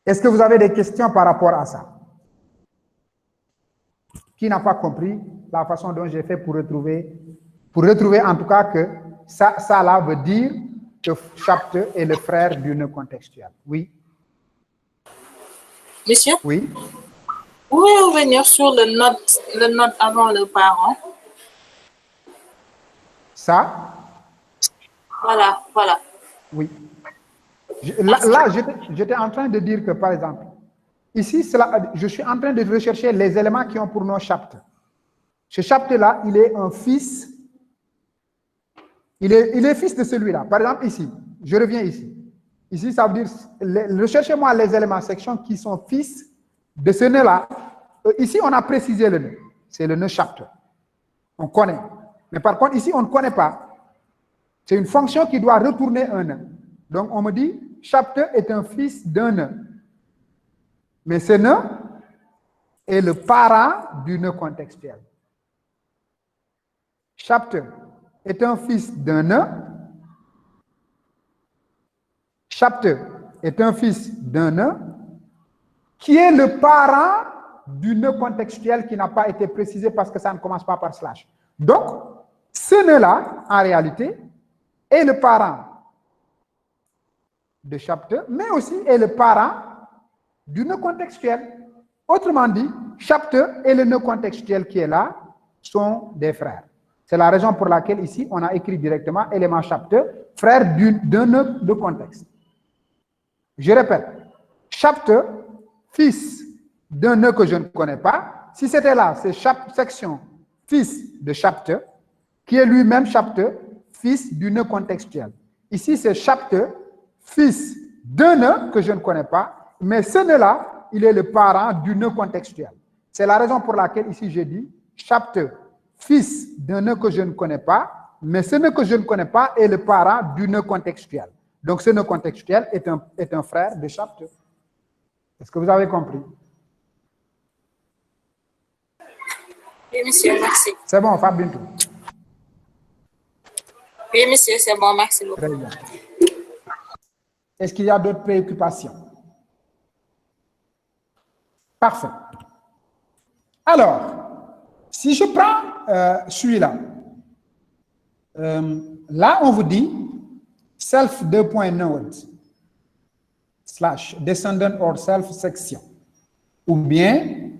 Est-ce que vous avez des questions par rapport à ça? Qui n'a pas compris la façon dont j'ai fait pour retrouver en tout cas que ça là veut dire que chapteux est le frère du nœud contextuel. Oui. Monsieur? Oui. Vous pouvez revenir sur le node avant le parent? Ça? Voilà. Oui. Là, j'étais en train de dire que, par exemple, ici, je suis en train de rechercher les éléments qui ont pour nom chapteux. Ce chapteux-là, il est un fils. Il est fils de celui-là. Par exemple, ici, je reviens ici. Ici, ça veut dire, recherchez-moi les éléments section qui sont fils de ce nœud-là. Ici, on a précisé le nœud. C'est le nœud chapteux. On connaît. Mais par contre, ici, on ne connaît pas. C'est une fonction qui doit retourner un nœud. Donc, on me dit, chapteux est un fils d'un nœud. Mais ce nœud est le parent du nœud contextuel. Chapteux est un fils d'un nœud. Chapteux est un fils d'un nœud qui est le parent du nœud contextuel qui n'a pas été précisé parce que ça ne commence pas par slash. Donc, ce nœud-là, en réalité, est le parent de chapteux, mais aussi est le parent du nœud contextuel. Autrement dit, chapteux et le nœud contextuel qui est là sont des frères. C'est la raison pour laquelle ici, on a écrit directement élément chapteux, frère d'un nœud de contexte. Je répète, chapteux, fils d'un nœud que je ne connais pas. Si c'était là, c'est section fils de chapteux, qui est lui-même chapteux, fils du nœud contextuel. Ici, c'est chapteux, fils d'un nœud que je ne connais pas, mais ce nœud-là, il est le parent du nœud contextuel. C'est la raison pour laquelle ici j'ai dit chapter, fils d'un nœud que je ne connais pas, mais ce nœud que je ne connais pas est le parent du nœud contextuel. Donc ce nœud contextuel est un frère de chapter. Est-ce que vous avez compris? Oui, monsieur, merci. C'est bon, Fabien. Oui, monsieur, c'est bon, merci beaucoup. Très bien. Est-ce qu'il y a d'autres préoccupations? Parfait. Alors, si je prends celui-là, là, on vous dit self 2.node / descendant or self section. Ou bien,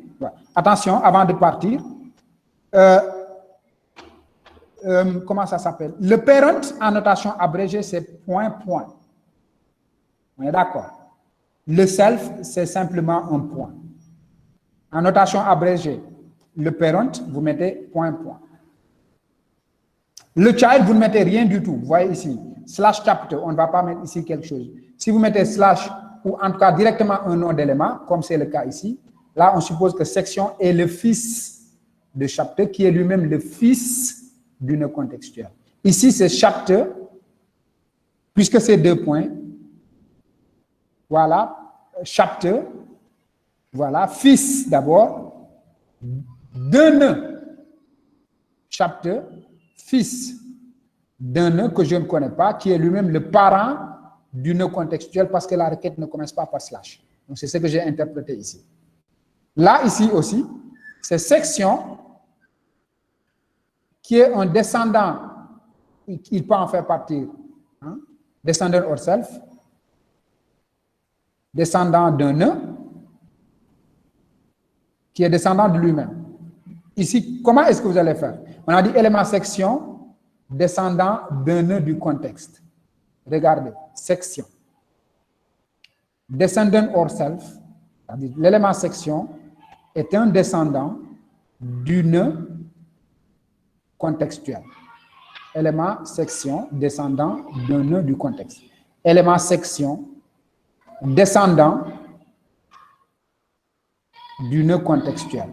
attention, avant de partir, comment ça s'appelle? Le parent en notation abrégée, c'est point. On est d'accord? Le self, c'est simplement un point. En notation abrégée, le parent, vous mettez point. Le child, vous ne mettez rien du tout. Vous voyez ici, / chapter, on ne va pas mettre ici quelque chose. Si vous mettez / ou en tout cas directement un nom d'élément, comme c'est le cas ici, là, on suppose que section est le fils de chapter, qui est lui-même le fils du nœud contextuel. Ici, c'est chapter, puisque c'est 2 points. Voilà, chapter, voilà, fils d'abord, d'un nœud. Chapter, fils d'un nœud que je ne connais pas, qui est lui-même le parent du nœud contextuel, parce que la requête ne commence pas par /. Donc, c'est ce que j'ai interprété ici. Là, ici aussi, c'est section qui est un descendant, il peut en faire partie, hein, descendant or self, descendant d'un nœud, qui est descendant de lui-même. Ici, comment est-ce que vous allez faire? On a dit élément section, descendant d'un nœud du contexte. Regardez, section. Descendant or self, c'est-à-dire l'élément section est un descendant du nœud contextuel. Élément section, descendant d'un nœud du contexte. Élément section, descendant du nœud contextuel.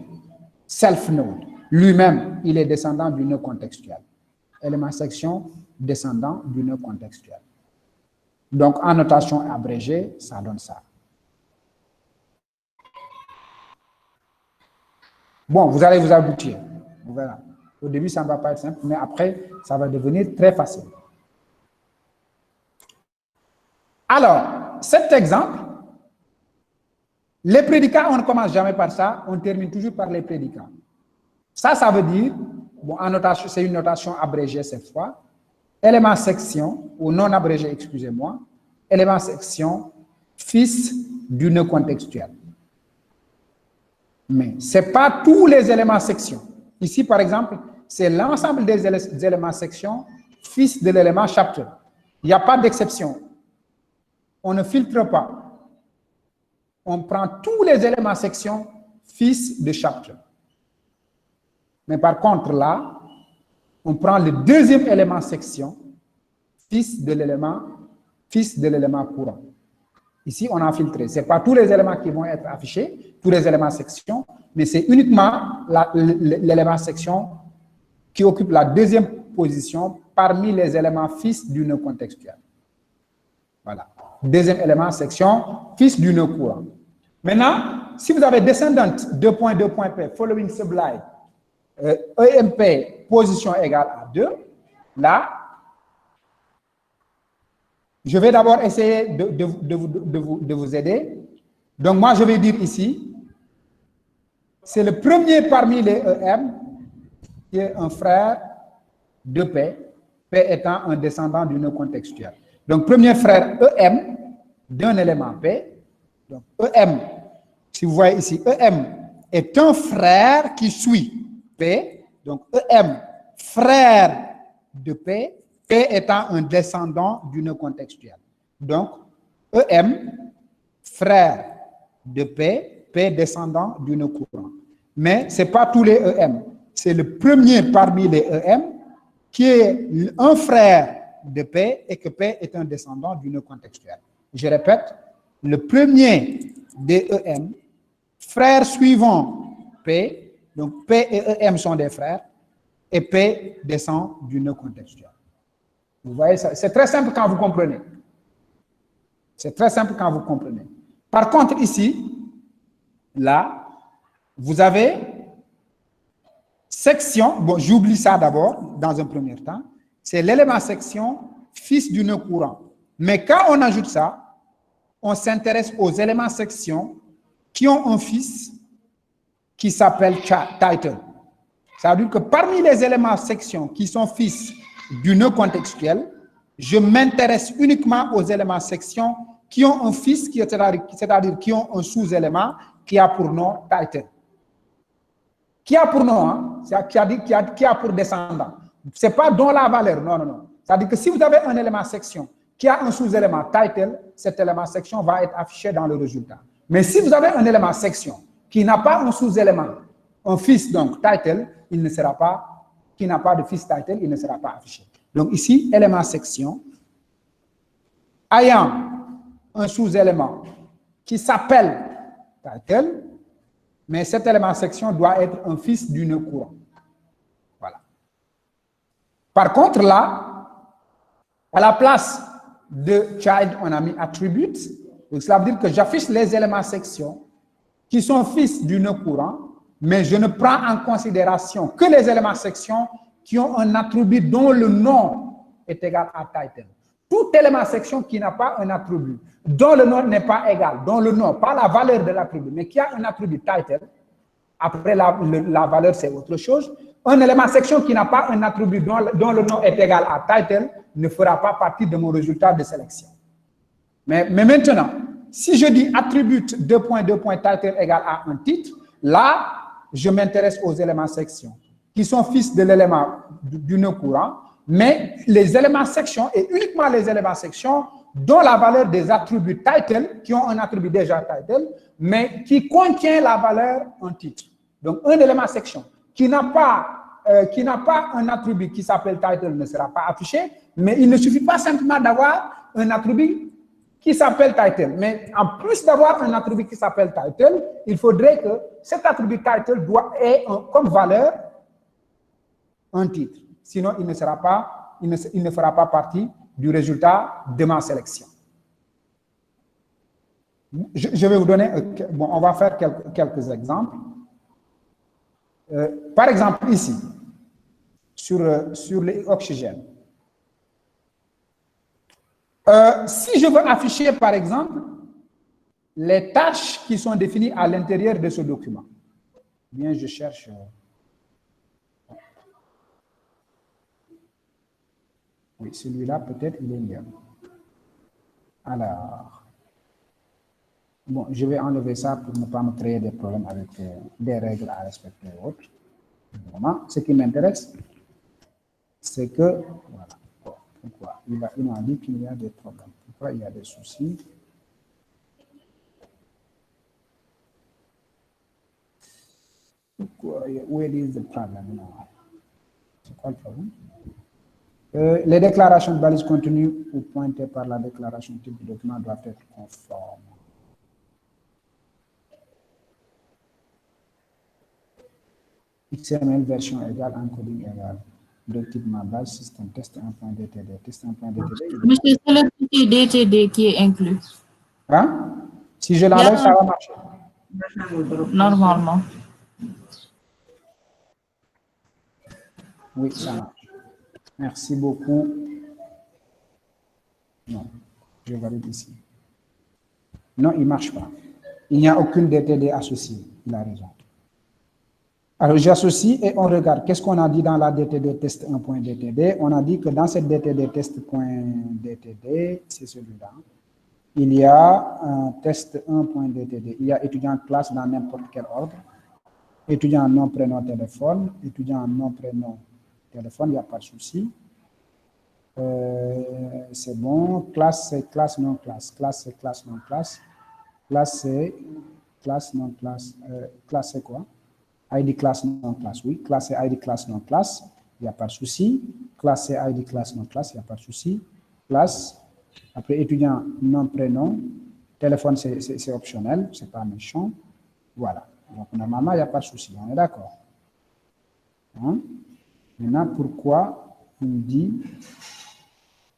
Self-node. Lui-même, il est descendant du nœud contextuel. Élément section, descendant du nœud contextuel. Donc, en notation abrégée, ça donne ça. Bon, vous allez vous aboutir. Vous verrez. Au début, ça ne va pas être simple, mais après, ça va devenir très facile. Alors, cet exemple, les prédicats, on ne commence jamais par ça, on termine toujours par les prédicats. Ça veut dire, bon, en notation, c'est une notation abrégée cette fois, élément section, ou non abrégé, excusez-moi, élément section, fils du nœud contextuel. Mais ce n'est pas tous les éléments section. Ici, par exemple, c'est l'ensemble des éléments section, fils de l'élément chapter. Il n'y a pas d'exception. On ne filtre pas. On prend tous les éléments section, fils de chapter. Mais par contre, là, on prend le deuxième élément section, fils de l'élément courant. Ici, on a filtré. Ce n'est pas tous les éléments qui vont être affichés, tous les éléments section, mais c'est uniquement l'élément section qui occupe la deuxième position parmi les éléments fils du nœud contextuel. Voilà. Deuxième élément section, fils du nœud courant. Maintenant, si vous avez descendant 2.2.p, following sublime, EMP, position égale à 2, là, je vais d'abord essayer de vous aider. Donc, moi, je vais dire ici, c'est le premier parmi les EM qui est un frère de P, P étant un descendant du nœud contextuel. Donc, premier frère EM d'un élément P. Donc, EM, si vous voyez ici, EM est un frère qui suit P. Donc, EM, frère de P, P étant un descendant du nœud contextuel. Donc, EM, frère de P, P descendant du nœud courant. Mais ce n'est pas tous les EM. C'est le premier parmi les EM qui est un frère de P et que P est un descendant du nœud contextuel. Je répète, le premier DEM, frère suivant P, donc P et EM sont des frères, et P descend du nœud contextuel. Vous voyez ça? C'est très simple quand vous comprenez. C'est très simple quand vous comprenez. Par contre, ici, là, vous avez section, bon, j'oublie ça d'abord, dans un premier temps, c'est l'élément section fils du nœud courant. Mais quand on ajoute ça, on s'intéresse aux éléments section qui ont un fils qui s'appelle title. Ça veut dire que parmi les éléments section qui sont fils du nœud contextuel, je m'intéresse uniquement aux éléments section qui ont un fils, c'est-à-dire qui ont un sous-élément qui a pour nom title. Qui a pour nom, hein? Qui a pour descendant. Ce n'est pas dans la valeur, non, non, non. C'est-à-dire que si vous avez un élément section qui a un sous-élément title, cet élément section va être affiché dans le résultat. Mais si vous avez un élément section qui n'a pas un sous-élément, un fils, donc title, il ne sera pas, qui n'a pas de fils title, il ne sera pas affiché. Donc ici, élément section, ayant un sous-élément qui s'appelle title, mais cet élément section doit être un fils du nœud courant. Voilà. Par contre, là, à la place de child, on a mis attribute. Donc, cela veut dire que j'affiche les éléments section qui sont fils du nœud courant, mais je ne prends en considération que les éléments section qui ont un attribut dont le nom est égal à title. Tout élément section qui n'a pas un attribut, dont le nom n'est pas égal, dont le nom, pas la valeur de l'attribut, mais qui a un attribut title, après la valeur c'est autre chose, un élément section qui n'a pas un attribut dont le nom est égal à title ne fera pas partie de mon résultat de sélection. Mais maintenant, si je dis attribut 2.2. Title égale à un titre, là, je m'intéresse aux éléments section qui sont fils de l'élément du nœud courant, mais les éléments section et uniquement les éléments section dont la valeur des attributs title, qui ont un attribut déjà title, mais qui contient la valeur en titre. Donc, un élément section qui n'a pas un attribut qui s'appelle title ne sera pas affiché, mais il ne suffit pas simplement d'avoir un attribut qui s'appelle title. Mais en plus d'avoir un attribut qui s'appelle title, il faudrait que cet attribut title ait comme valeur un titre. Sinon, il ne fera pas partie du résultat de ma sélection. Je vais vous donner, bon, on va faire quelques exemples. Par exemple, ici, sur les oxygènes. Si je veux afficher, par exemple, les tâches qui sont définies à l'intérieur de ce document, bien, je cherche. Oui, celui-là, peut-être, il est mieux. Alors, bon, je vais enlever ça pour ne pas me créer des problèmes avec des règles à respecter et autres. Vraiment, ce qui m'intéresse, c'est que, voilà, pourquoi il m'a dit qu'il y a des problèmes. Pourquoi il y a des soucis? Pourquoi? Where is the problem now? C'est quoi le problème? Les déclarations de balises contenues ou pointées par la déclaration type du document doivent être conformes. XML version égale, encoding égal. De type ma base, système test 1.dtd. Test 1.dtd. Monsieur, c'est le petit DTD qui est inclus. Hein? Si je l'enlève, ça va marcher. Normalement. Oui, ça marche. Merci beaucoup. Non, je valide ici. Non, il ne marche pas. Il n'y a aucune DTD associée. Il a raison. Alors, j'associe et on regarde. Qu'est-ce qu'on a dit dans la DTD test 1.dtd? On a dit que dans cette DTD test.dtd, c'est celui-là, il y a un test 1.dtd. Il y a étudiant classe dans n'importe quel ordre. Étudiant nom, prénom, téléphone. Étudiant nom, prénom, téléphone, il n'y a pas de souci. C'est bon. Classe, c'est classe, non classe. Classe, c'est classe, non classe. Classe, c'est classe, non classe. Classe, c'est quoi? ID classe, non classe. Oui. Classe, c'est ID classe, non classe. Il n'y a pas de souci. Classe, c'est ID classe, non classe. Il n'y a pas de souci. Classe, Après étudiant, nom, prénom. Téléphone, c'est optionnel, c'est pas méchant. Voilà. Donc, normalement, il n'y a pas de souci. On est d'accord. Hein? Maintenant, pourquoi il dit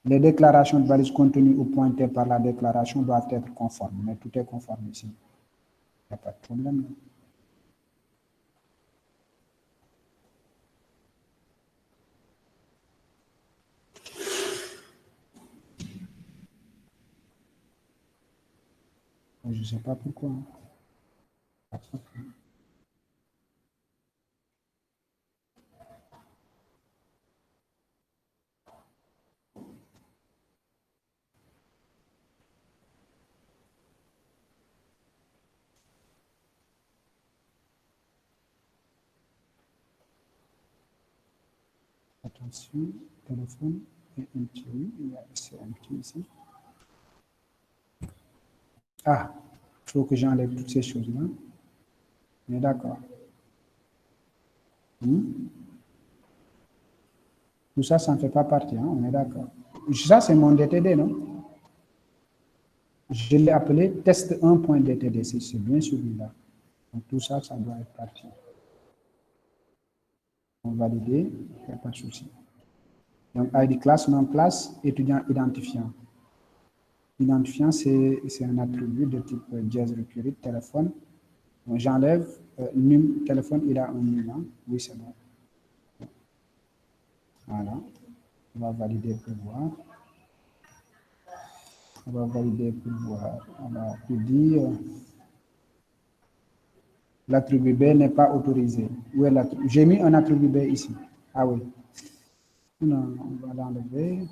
les déclarations de balise contenues ou pointées par la déclaration doivent être conformes. Mais tout est conforme ici. Il n'y a pas de problème. Je ne sais pas pourquoi. Attention, téléphone et MTU. Il y a MTU ici. Ah, il faut que j'enlève toutes ces choses-là. On est d'accord. Tout ça, ça ne fait pas partie, hein? On est d'accord. Ça, c'est mon DTD, non? Je l'ai appelé test 1.dtd, c'est bien celui-là. Donc tout ça, ça doit être parti. On va valider, il n'y a pas de souci. Donc ID classe, nom classe, étudiant identifiant. Identifiant, c'est un attribut de type dièse requérite, téléphone. Donc j'enlève num, téléphone, il a un num, hein? Oui, c'est bon. Voilà. On va valider pour voir. On va valider pour voir. Alors, il dit l'attribut B n'est pas autorisé. Où est l'attribut? J'ai mis un attribut B ici. Ah oui. Non, on va l'enlever.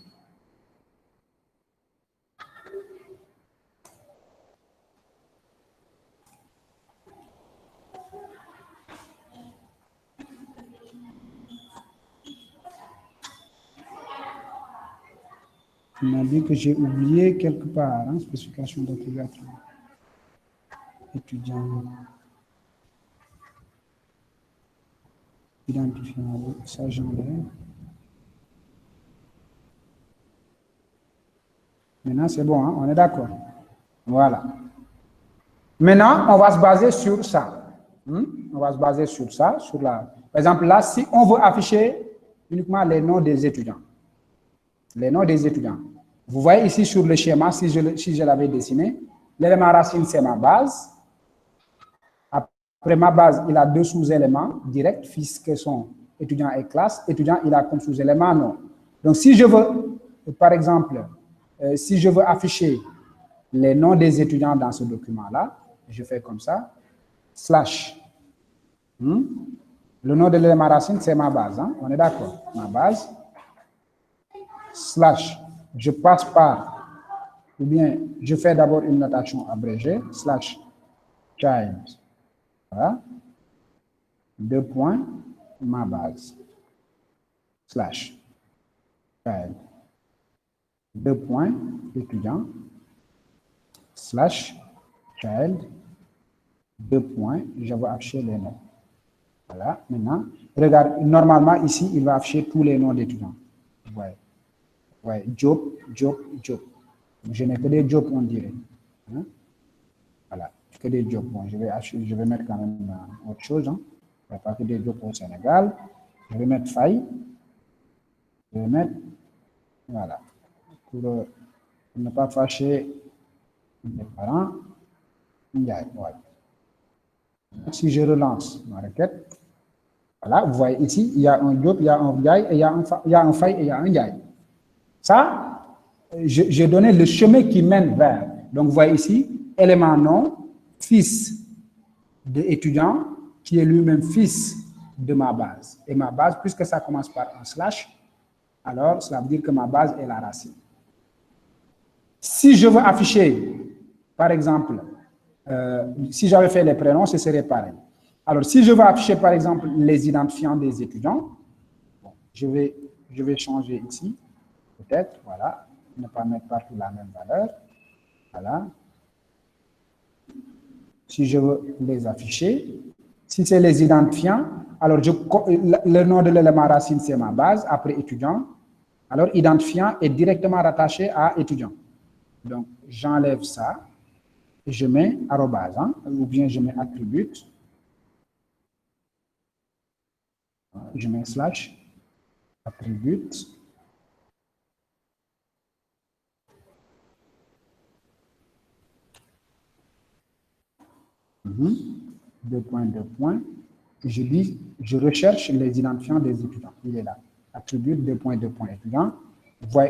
Il m'a dit que j'ai oublié quelque part, hein, spécification d'attribut. Étudiant. Identifiant, ça j'enlève. Maintenant, c'est bon, hein, on est d'accord. Voilà. Maintenant, on va se baser sur ça. On va se baser sur ça. Par exemple, là, si on veut afficher uniquement les noms des étudiants. Les noms des étudiants. Vous voyez ici sur le schéma, si je l'avais dessiné, l'élément racine, c'est ma base. Après ma base, il a deux sous-éléments directs, fils que sont étudiant et classe. Étudiant, il a comme sous-élément nom. Donc, si je veux, par exemple, si je veux afficher les noms des étudiants dans ce document-là, je fais comme ça, slash. Le nom de l'élément racine, c'est ma base. Hein? On est d'accord? Ma base. Slash. Je passe par, ou bien je fais d'abord une notation abrégée, slash child. Voilà. 2 points, ma base. Slash child. 2 points, étudiant. Slash child. 2 points, je vais afficher les noms. Voilà, maintenant, regarde, normalement ici, il va afficher tous les noms d'étudiants. Ouais. Ouais, job, job, job. Je n'ai que des jobs, on dirait. Hein? Voilà, que des jobs. Bon, je vais mettre quand même autre chose. Hein? Il n'y a pas que des jobs au Sénégal. Je vais mettre faille. Je vais mettre, voilà, pour ne pas fâcher les parents. Ouais. Si je relance ma requête, voilà, vous voyez ici, il y a un job, il y a un Ndiaye, et il y a un faille et il y a un Ndiaye. Ça, j'ai donné le chemin qui mène vers. Donc, vous voyez ici, élément nom, fils de étudiant, qui est lui-même fils de ma base. Et ma base, puisque ça commence par un slash, alors cela veut dire que ma base est la racine. Si je veux afficher, par exemple, si j'avais fait les prénoms, ce serait pareil. Alors, si je veux afficher, par exemple, les identifiants des étudiants, bon, je vais changer ici. Peut-être, voilà, ne pas mettre partout la même valeur. Voilà. Si je veux les afficher, si c'est les identifiants, alors le nom de l'élément racine, c'est ma base, après étudiant. Alors, identifiant est directement rattaché à étudiant. Donc, j'enlève ça, et je mets arrobase, hein, ou bien je mets attribute, je mets slash, attribute, deux points, et je dis, je recherche les identifiants des étudiants. Il est là. Attribute, deux points, étudiants.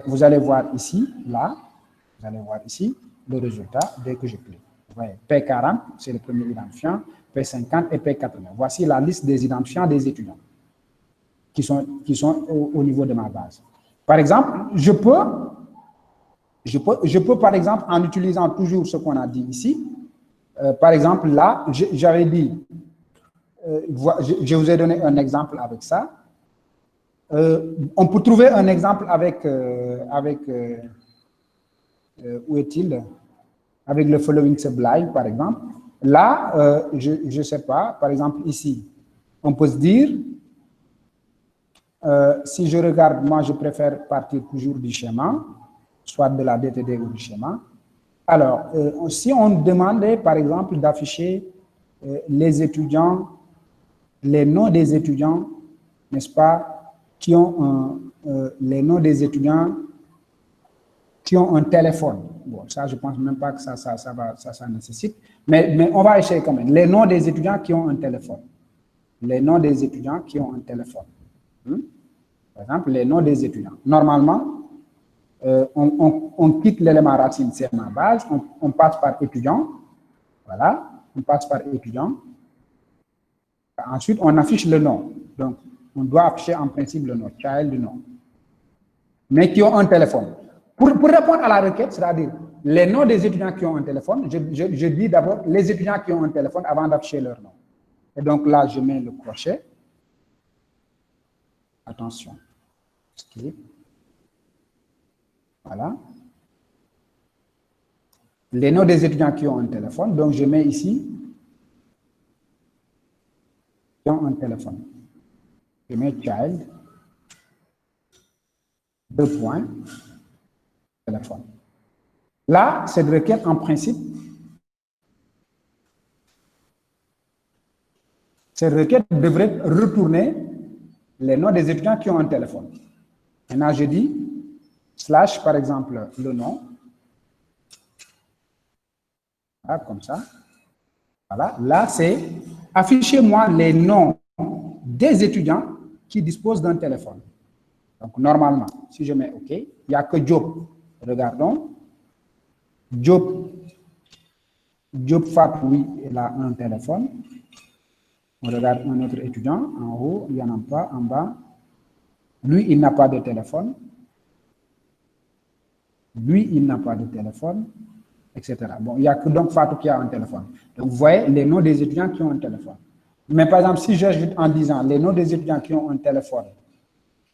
Vous allez voir ici, là, vous allez voir ici, le résultat dès que je clique. Vous voyez, P40, c'est le premier identifiant, P50 et P80. Voici la liste des identifiants des étudiants qui sont au niveau de ma base. Par exemple, je peux, par exemple, en utilisant toujours ce qu'on a dit ici, par exemple, là, j'avais dit, je vous ai donné un exemple avec ça. On peut trouver un exemple avec où est-il? Avec le following sublime, par exemple. Là, je ne sais pas, par exemple, ici, on peut se dire, si je regarde, moi, je préfère partir toujours du schéma, soit de la DTD ou du schéma. Alors, si on demandait, par exemple, d'afficher les étudiants, les noms des étudiants, n'est-ce pas, qui ont les noms des étudiants qui ont un téléphone. Bon, ça, je ne pense même pas que ça nécessite, mais on va essayer quand même. Les noms des étudiants qui ont un téléphone. Les noms des étudiants qui ont un téléphone. Par exemple, les noms des étudiants. Normalement, on quitte l'élément racine, c'est ma base, on passe par étudiant. Voilà, on passe par étudiant. Ensuite, on affiche le nom. Donc, on doit afficher en principe le nom, child, le nom. Mais qui ont un téléphone. Pour répondre à la requête, c'est-à-dire les noms des étudiants qui ont un téléphone, je dis d'abord les étudiants qui ont un téléphone avant d'afficher leur nom. Et donc là, je mets le crochet. Attention. Skip. Voilà. Les noms des étudiants qui ont un téléphone. Donc, je mets ici qui ont un téléphone. Je mets child. Deux points. Téléphone. Là, cette requête, en principe, cette requête devrait retourner les noms des étudiants qui ont un téléphone. Maintenant, je dis slash, par exemple, le nom. Voilà, comme ça. Voilà. Là, c'est affichez-moi les noms des étudiants qui disposent d'un téléphone. Donc, normalement, si je mets OK, il n'y a que Diop. Regardons. Diop Fat, oui, il a un téléphone. On regarde un autre étudiant. En haut, il n'y en a pas. En bas, lui, il n'a pas de téléphone. Lui, il n'a pas de téléphone, etc. Bon, il n'y a que donc Fatou qui a un téléphone. Donc, vous voyez les noms des étudiants qui ont un téléphone. Mais par exemple, si j'ajoute en disant les noms des étudiants qui ont un téléphone,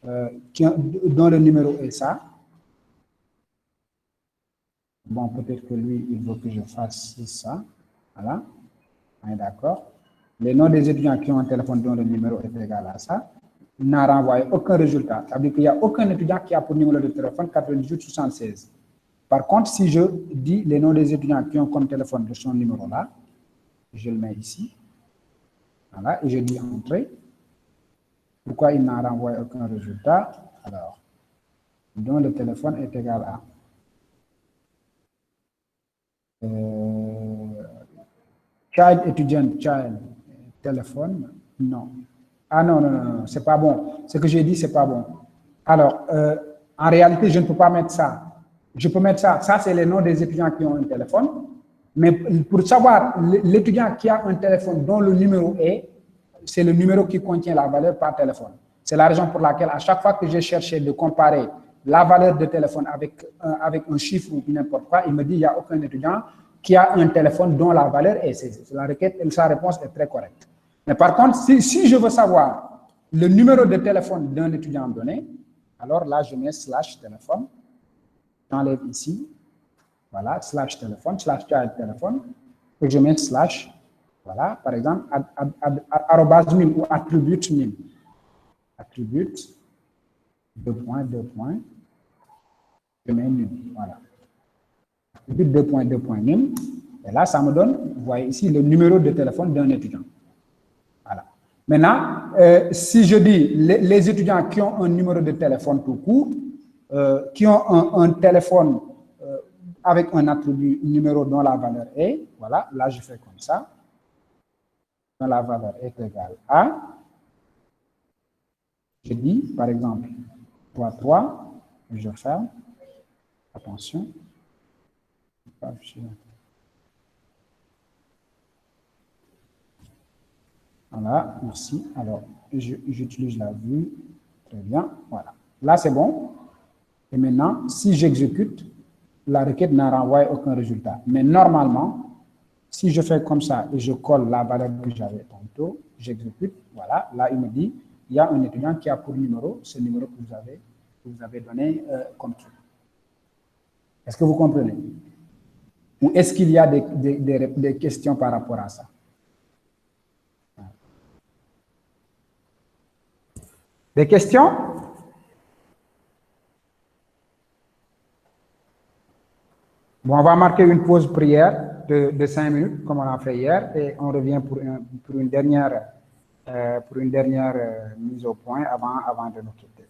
dont le numéro est ça, bon, peut-être que lui, il veut que je fasse ça. Voilà. On est d'accord. Les noms des étudiants qui ont un téléphone dont le numéro est égal à ça n'a renvoyé aucun résultat. Ça veut dire qu'il n'y a aucun étudiant qui a pour numéro de téléphone 9876. Par contre, si je dis les noms des étudiants qui ont comme téléphone de son numéro là, je le mets ici. Voilà, et je dis entrée. Pourquoi il n'a renvoyé aucun résultat? Alors, dont le téléphone est égal à child, étudiant, child, téléphone, non. Ah non, c'est pas bon. Ce que j'ai dit, c'est pas bon. Alors, en réalité, je ne peux pas mettre ça. Je peux mettre ça. Ça, c'est les noms des étudiants qui ont un téléphone. Mais pour savoir l'étudiant qui a un téléphone dont le numéro est, c'est le numéro qui contient la valeur par téléphone. C'est la raison pour laquelle, à chaque fois que j'ai cherché de comparer la valeur de téléphone avec un chiffre ou n'importe quoi, il me dit qu'il n'y a aucun étudiant qui a un téléphone dont la valeur est. C'est la requête et sa réponse est très correcte. Mais par contre, si je veux savoir le numéro de téléphone d'un étudiant donné, alors là, je mets slash téléphone. J'enlève ici. Voilà, slash téléphone, slash child téléphone. Et je mets slash, voilà, par exemple, arrobase mim ou attribute mim. Attribute, deux points. Je mets mim, voilà. et puis 2.2.nim. Et là, ça me donne, vous voyez ici, le numéro de téléphone d'un étudiant. Voilà. Maintenant, si je dis les étudiants qui ont un numéro de téléphone tout court, qui ont un téléphone avec un attribut numéro dont la valeur est, voilà, là je fais comme ça, dont la valeur est égale à, je dis par exemple 3, je ferme, attention, voilà, merci, alors j'utilise la vue, très bien, voilà, là c'est bon, et maintenant si j'exécute, la requête n'a renvoyé aucun résultat. Mais normalement, si je fais comme ça et je colle la valeur que j'avais tantôt, j'exécute, voilà, là il me dit, il y a un étudiant qui a pour numéro ce numéro que vous avez donné comme truc. Est-ce que vous comprenez? Ou est-ce qu'il y a des questions par rapport à ça? Des questions? Bon, on va marquer une pause prière de 5 minutes, comme on a fait hier, et on revient pour une dernière mise au point avant de nous quitter.